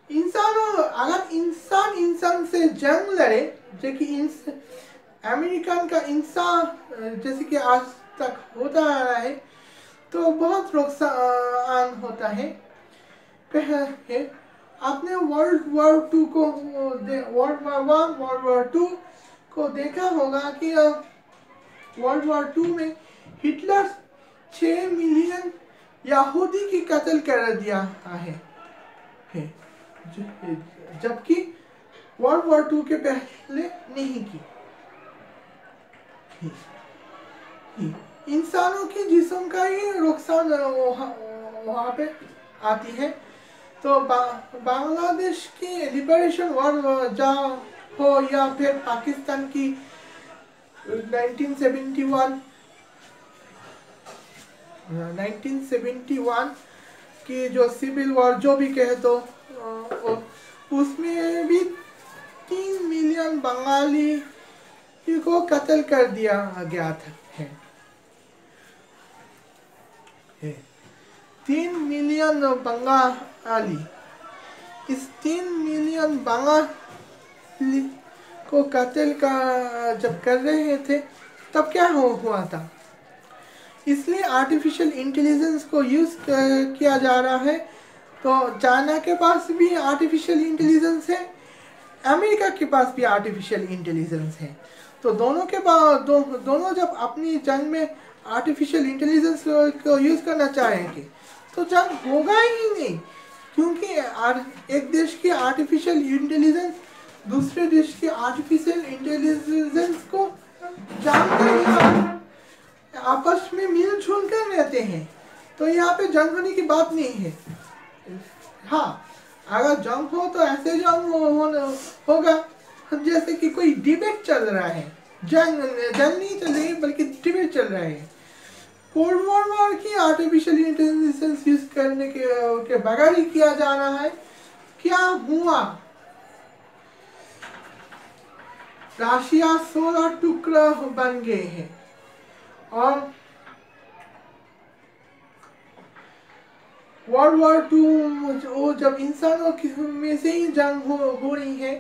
अगर इंसान से जंग लड़े, जो कि अमेरिकन का इंसान जैसे कि आज तक होता आ रहा है, तो बहुत नुकसान होता है। आपने वर्ल्ड वॉर 2 को वर्ल्ड वॉर 2 को देखा होगा कि वर्ल्ड वॉर 2 में हिटलर 6 मिलियन यहूदी की कत्ल कर दिया है, जबकि वर्ल्ड वॉर 2 के पहले नहीं की। इंसानों की जिस्म का ही नुकसान वहाँ पे आती है। तो बांग्लादेश की लिबरेशन वॉर जा हो या फिर पाकिस्तान की 1971 की जो सिविल वॉर जो भी कहे, तो उसमें भी 3 मिलियन बंगाली को कत्ल कर दिया गया था। 3 मिलियन बंगाली, इस 3 मिलियन बंगाली को कत्ल का जब कर रहे थे तब क्या हुआ था? इसलिए आर्टिफिशियल इंटेलिजेंस को यूज़ किया जा रहा है। तो चाइना के पास भी आर्टिफिशियल इंटेलिजेंस है, अमेरिका के पास भी आर्टिफिशियल इंटेलिजेंस है। तो दोनों के दोनों जब अपनी जंग में आर्टिफिशियल इंटेलिजेंस को यूज़ करना चाहेंगे तो जंग होगा ही नहीं, क्योंकि एक देश की आर्टिफिशियल इंटेलिजेंस दूसरे देश की आर्टिफिशियल इंटेलिजेंस को जानते ही आपस में मिलजुल कर रहते हैं। तो यहाँ पे जंग होने की बात नहीं है। हाँ, अगर जंग हो तो ऐसे जंग होगा जैसे कि कोई डिबेट चल रहा है, जंग नहीं चल रही बल्कि डिबेट चल रहा है। कोल्ड वॉर की आर्टिफिशियल इंटेलिजेंस यूज करने के बगैर ही किया जा रहा है। क्या हुआ? रशिया 16 टुकड़ा बन गए हैं और वर्ल्ड वॉर 2 जब इंसानों में से ही जंग हो रही है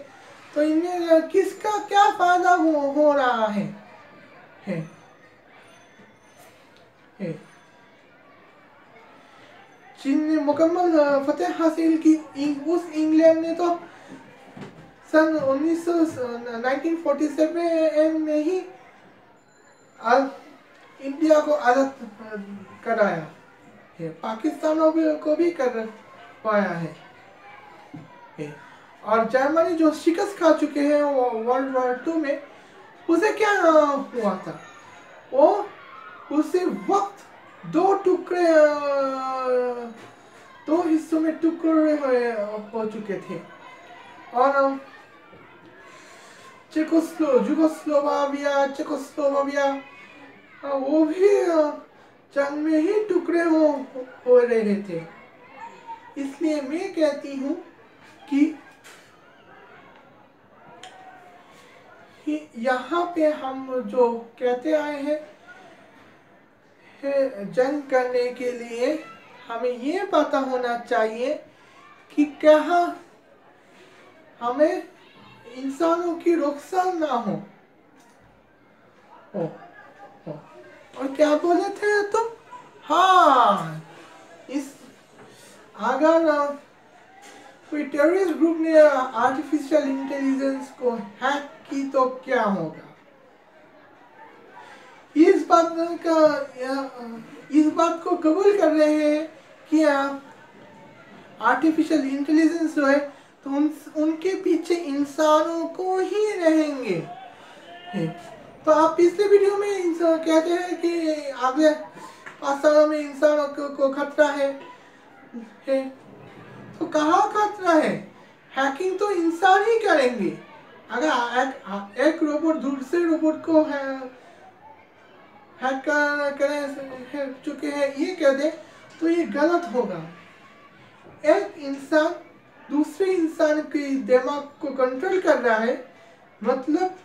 तो इनमें किसका क्या फायदा हो रहा है? चीन ने मुकम्मल फतेह हासिल की। उस इंग्लैंड ने तो सन 1947 में ही इंडिया को आज़ाद कराया है, पाकिस्तान को भी कर पाया है। और जर्मनी जो शिकस्त खा चुके हैं वर्ल्ड वॉर 2 में, उसे क्या हुआ था? वो उसे वक्त दो हिस्सों में टुकड़े हो चुके थे और चेकोस्लोवाकिया वो भी जंग में ही टुकड़े हो रहे थे। इसलिए मैं कहती हूँ कि यहाँ पे हम जो कहते आए हैं जंग करने के लिए हमें ये पता होना चाहिए कि क्या हमें इंसानों की नुकसान ना हो। और क्या बोले थे तुम? हाँ, अगर कोई टेररिस्ट ग्रुप ने आर्टिफिशियल इंटेलिजेंस को हैक की तो क्या होगा? इस बात को कबूल कर रहे हैं कि आर्टिफिशियल इंटेलिजेंस जो है तो उनके पीछे इंसानों को ही रहेंगे। तो आप पिछले वीडियो में कहते हैं कि अगले 5 सालों में इंसानों को खतरा है। तो कहाँ खतरा है? हैकिंग तो इंसान ही करेंगे। अगर एक रोबोट दूसरे रोबोट को हैक कर चुके हैं ये कह दे तो ये गलत होगा। एक इंसान दूसरे इंसान के दिमाग को कंट्रोल कर रहा है, मतलब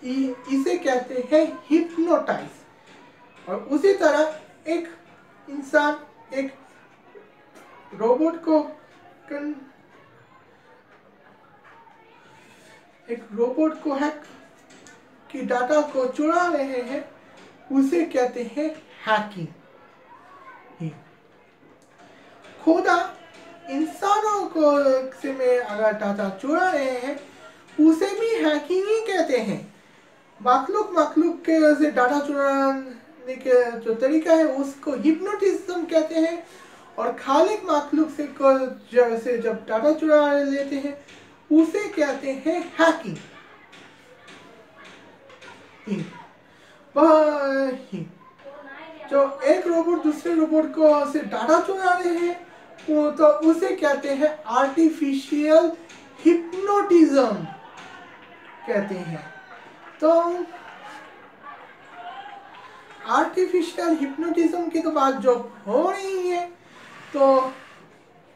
इसे कहते हैं हिप्नोटाइज। और उसी तरह एक इंसान एक रोबोट को हैक की डाटा को चुरा रहे हैं, उसे कहते हैं हैकिंग। खुदा इंसानों को से में अगर डाटा चुरा रहे हैं उसे भी हैकिंग ही कहते हैं। मखलूक के से डाटा चुराने के जो तरीका है उसको हिप्नोटिज्म कहते हैं। और खालिक मखलूक से जब डाटा चुरा लेते हैं उसे कहते हैं हैकिंग। जो एक रोबोट दूसरे रोबोट को से डाटा चुरा रहे हैं तो उसे कहते हैं आर्टिफिशियल हिप्नोटिज्म कहते हैं। तो आर्टिफिशियल हिप्नोटिज्म की तो बात जो हो रही है, तो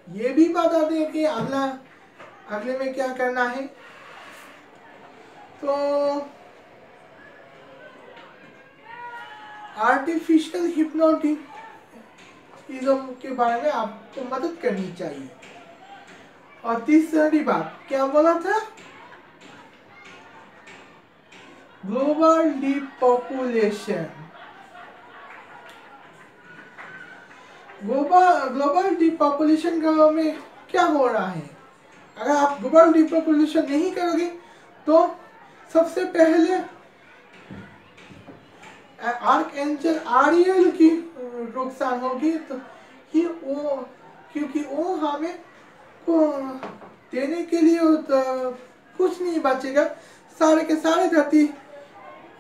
ये भी बता दें कि अगले में क्या करना है। तो आर्टिफिशियल हिप्नोटिज्म के बारे में आपको मदद करनी चाहिए। और तीसरी बात क्या बोला था? ग्लोबल डिपॉपुलेशन। ग्लोबल डिपॉपुलेशन में क्या हो रहा है? अगर आप ग्लोबल डिपॉपुलेशन नहीं करोगे तो सबसे पहले आर्कएंजल आरियल की नुकसान होगी, तो ही वो, क्योंकि वो हमें को देने के लिए तो कुछ नहीं बचेगा, सारे के सारे धरती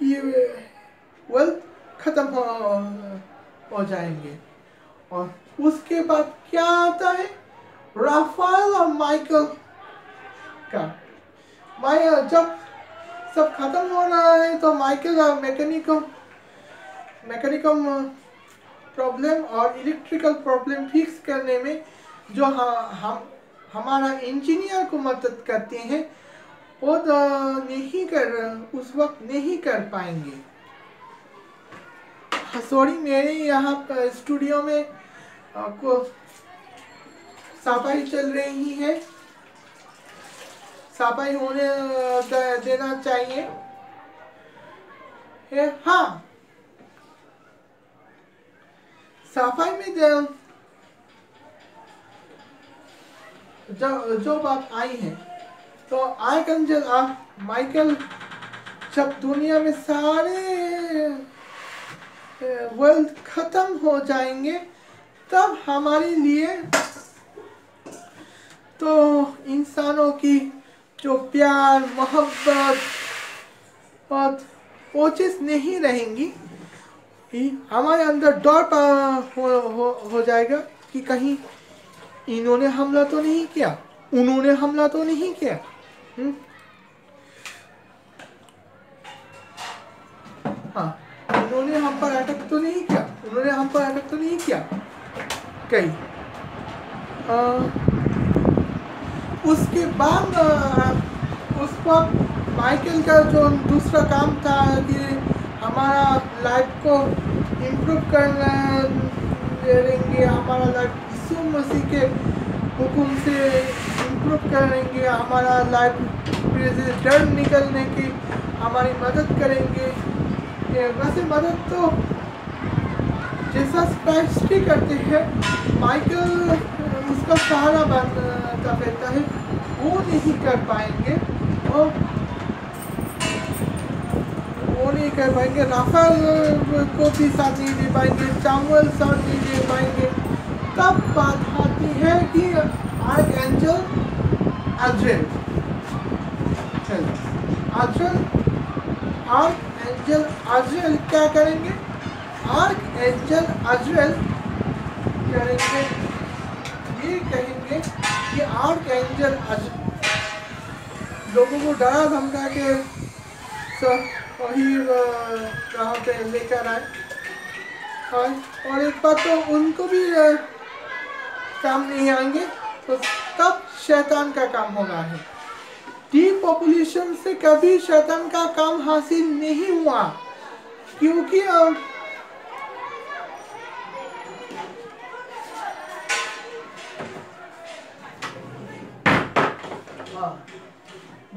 ये वेल्थ खत्म हो जाएंगे। और उसके बाद क्या आता है? राफेल और माइकल का जब सब खत्म हो रहा है तो माइकल का मैकेनिकल प्रॉब्लम और इलेक्ट्रिकल प्रॉब्लम फिक्स करने में जो हम हमारा इंजीनियर को मदद करते हैं वो उस वक्त नहीं कर पाएंगे। सॉरी, मेरे यहाँ पर स्टूडियो में को सफाई चल रही है, सफाई होने देना चाहिए। हाँ, सफाई में जो बात आई है, तो आर्कएंजल माइकल जब दुनिया में सारे वर्ल्ड खत्म हो जाएंगे तब हमारे लिए तो इंसानों की जो प्यार मोहब्बत और वो चीज़ नहीं रहेंगी। हमारे अंदर डर हो जाएगा कि कहीं इन्होंने हमला तो नहीं किया, उन्होंने हमला तो नहीं किया। हाँ, उन्होंने हम पर अटैक तो नहीं किया, उन्होंने हम पर अटैक तो नहीं किया कहीं। उसके बाद उस वक्त माइकल का जो दूसरा काम था कि हमारा लाइफ को इम्प्रूव करेंगे, हमारा लाइफ यीशु मसीह के हुक्म से इम्प्रूव करेंगे, हमारा लाइफ से डर निकलने की हमारी मदद करेंगे। वैसे मदद तो जैसा क्राइस्ट ही करते हैं, माइकल उसका सहारा बनता रहता है, वो नहीं कर पाएंगे, वो नहीं कर पाएंगे। राफेल को भी साथ नहीं दे पाएंगे, चामुल साथ नहीं दे पाएंगे। तब बात आती है कि आर्कएंजल अज़राइल क्या करेंगे? आर्कएंजल अज़राइल करेंगे, ये कहेंगे कि आर्कएंजल लोगों को डरा धमका के वही कहाँ पे लेकर आए। और एक बात तो उनको भी काम नहीं आएंगे, तो तब शैतान का काम होगा है। डिपॉपुलेशन से कभी शैतान का काम हासिल नहीं हुआ, क्योंकि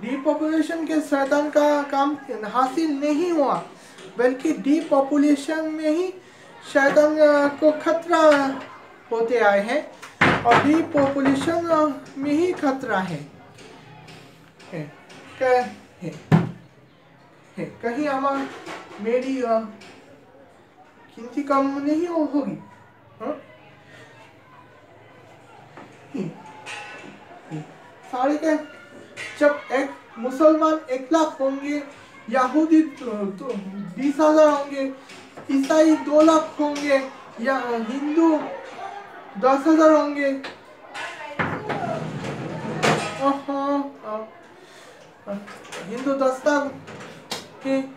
डिपॉपुलेशन के शैतान का काम हासिल नहीं हुआ, बल्कि डिपॉपुलेशन में ही शैतान को खतरा होते आए हैं, और डिपॉपुलेशन में ही खतरा है। कहीं हमारी मेरी गिनती कम नहीं होगी। सारे के जब एक मुसलमान 1 लाख होंगे, यहूदी 20,000 होंगे, ईसाई 2 लाख होंगे, या हिंदू 10,000 होंगे, हिंदू 10 लाख,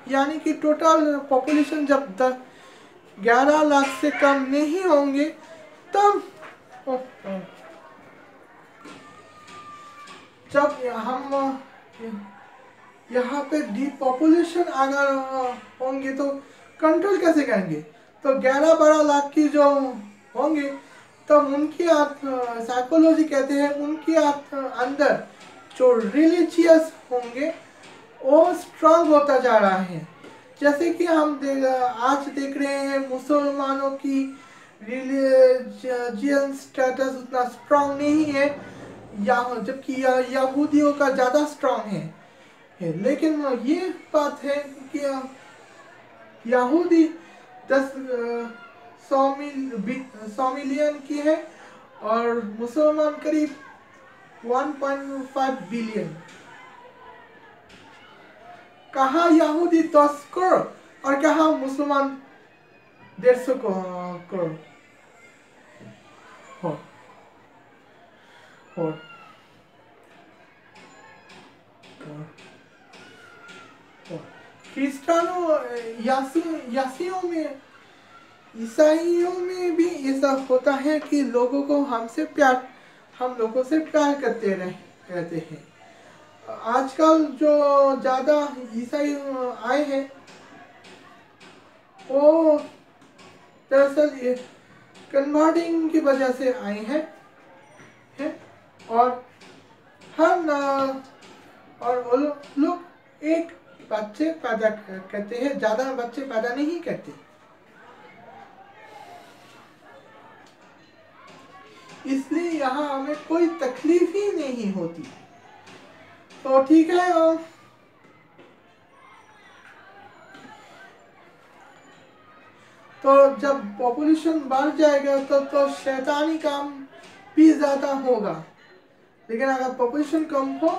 यानी कि टोटल पॉपुलेशन जब 11 लाख से कम नहीं होंगे तब जब हम यहाँ पे डिपॉपुलेशन अगर होंगे तो कंट्रोल कैसे करेंगे? तो 11-12 लाख की जो होंगे तब उनकी साइकोलॉजी कहते हैं उनकी अंदर जो रिलीजियस होंगे वो स्ट्रांग होता जा रहा है। जैसे कि हम आज देख रहे हैं मुसलमानों की रिलीजियन स्टेटस उतना स्ट्रांग नहीं है, जबकि यहूदियों का ज़्यादा स्ट्रांग है। लेकिन ये बात है कि यहूदी 100 मिलियन की है और मुसलमान करीब 1.5 बिलियन। कहाँ यहूदी 10 करोड़ और कहाँ मुसलमान 150 करोड़ हो। क्रिस्टियानों यासियों में ईसाइयों में भी ऐसा होता है कि लोगों को हम लोगों से प्यार करते रहते हैं। आजकल जो ज़्यादा ईसाई आए हैं वो दरअसल कन्वर्टिंग की वजह से आए हैं और वो लोग एक बच्चे पैदा करते हैं, ज़्यादा बच्चे पैदा नहीं करते। इसलिए यहाँ हमें कोई तकलीफ ही नहीं होती। तो ठीक है, तो जब पॉपुलेशन बढ़ जाएगा तो शैतानी काम भी ज़्यादा होगा, लेकिन अगर पॉपुलेशन कम हो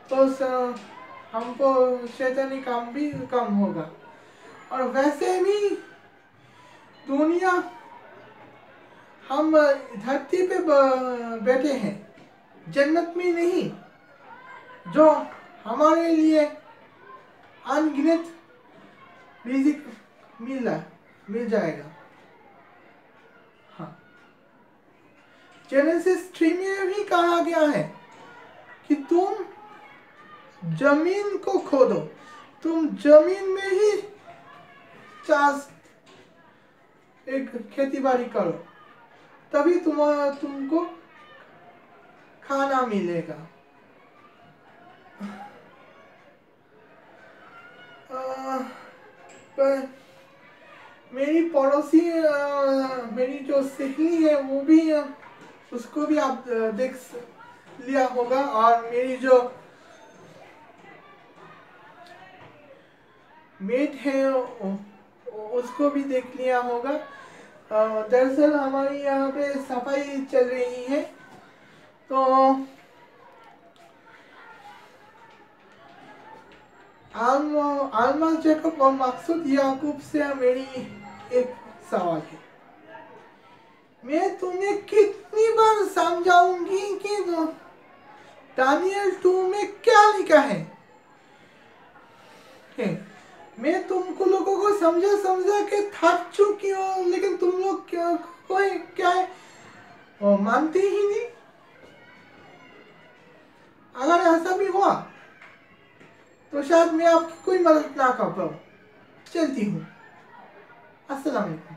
तो हमको शैतानी काम भी कम होगा। और वैसे भी दुनिया, हम धरती पे बैठे हैं, जन्नत में नहीं, जो हमारे लिए अनगिनत रिज़िक मिल जाएगा। हाँ, जेनेसिस 3 में भी कहा गया है कि तुम जमीन को खोदो, तुम जमीन में ही एक खेती बाड़ी करो, तभी तुमको खाना मिलेगा। पर मेरी पड़ोसी, मेरी जो सहेली है वो भी, उसको भी आप देख लिया होगा, और मेरी जो मेट है उसको भी देख लिया होगा। दरअसल हमारी यहाँ पे सफाई चल रही है, तो आलमा जैकब और मकसूद याकूब से मेरी एक सवाल है। मैं तुम्हें कितनी बार समझाऊंगी कि दानियल 2 में क्या लिखा है? मैं तुमको लोगों को समझा के थक चुकी हूँ, लेकिन तुम लोग क्या है मानते ही नहीं। अगर ऐसा भी हुआ तो शायद मैं आपकी कोई मदद ना कर पाऊँ। चलती हूँ। अस्सलाम वालेकुम।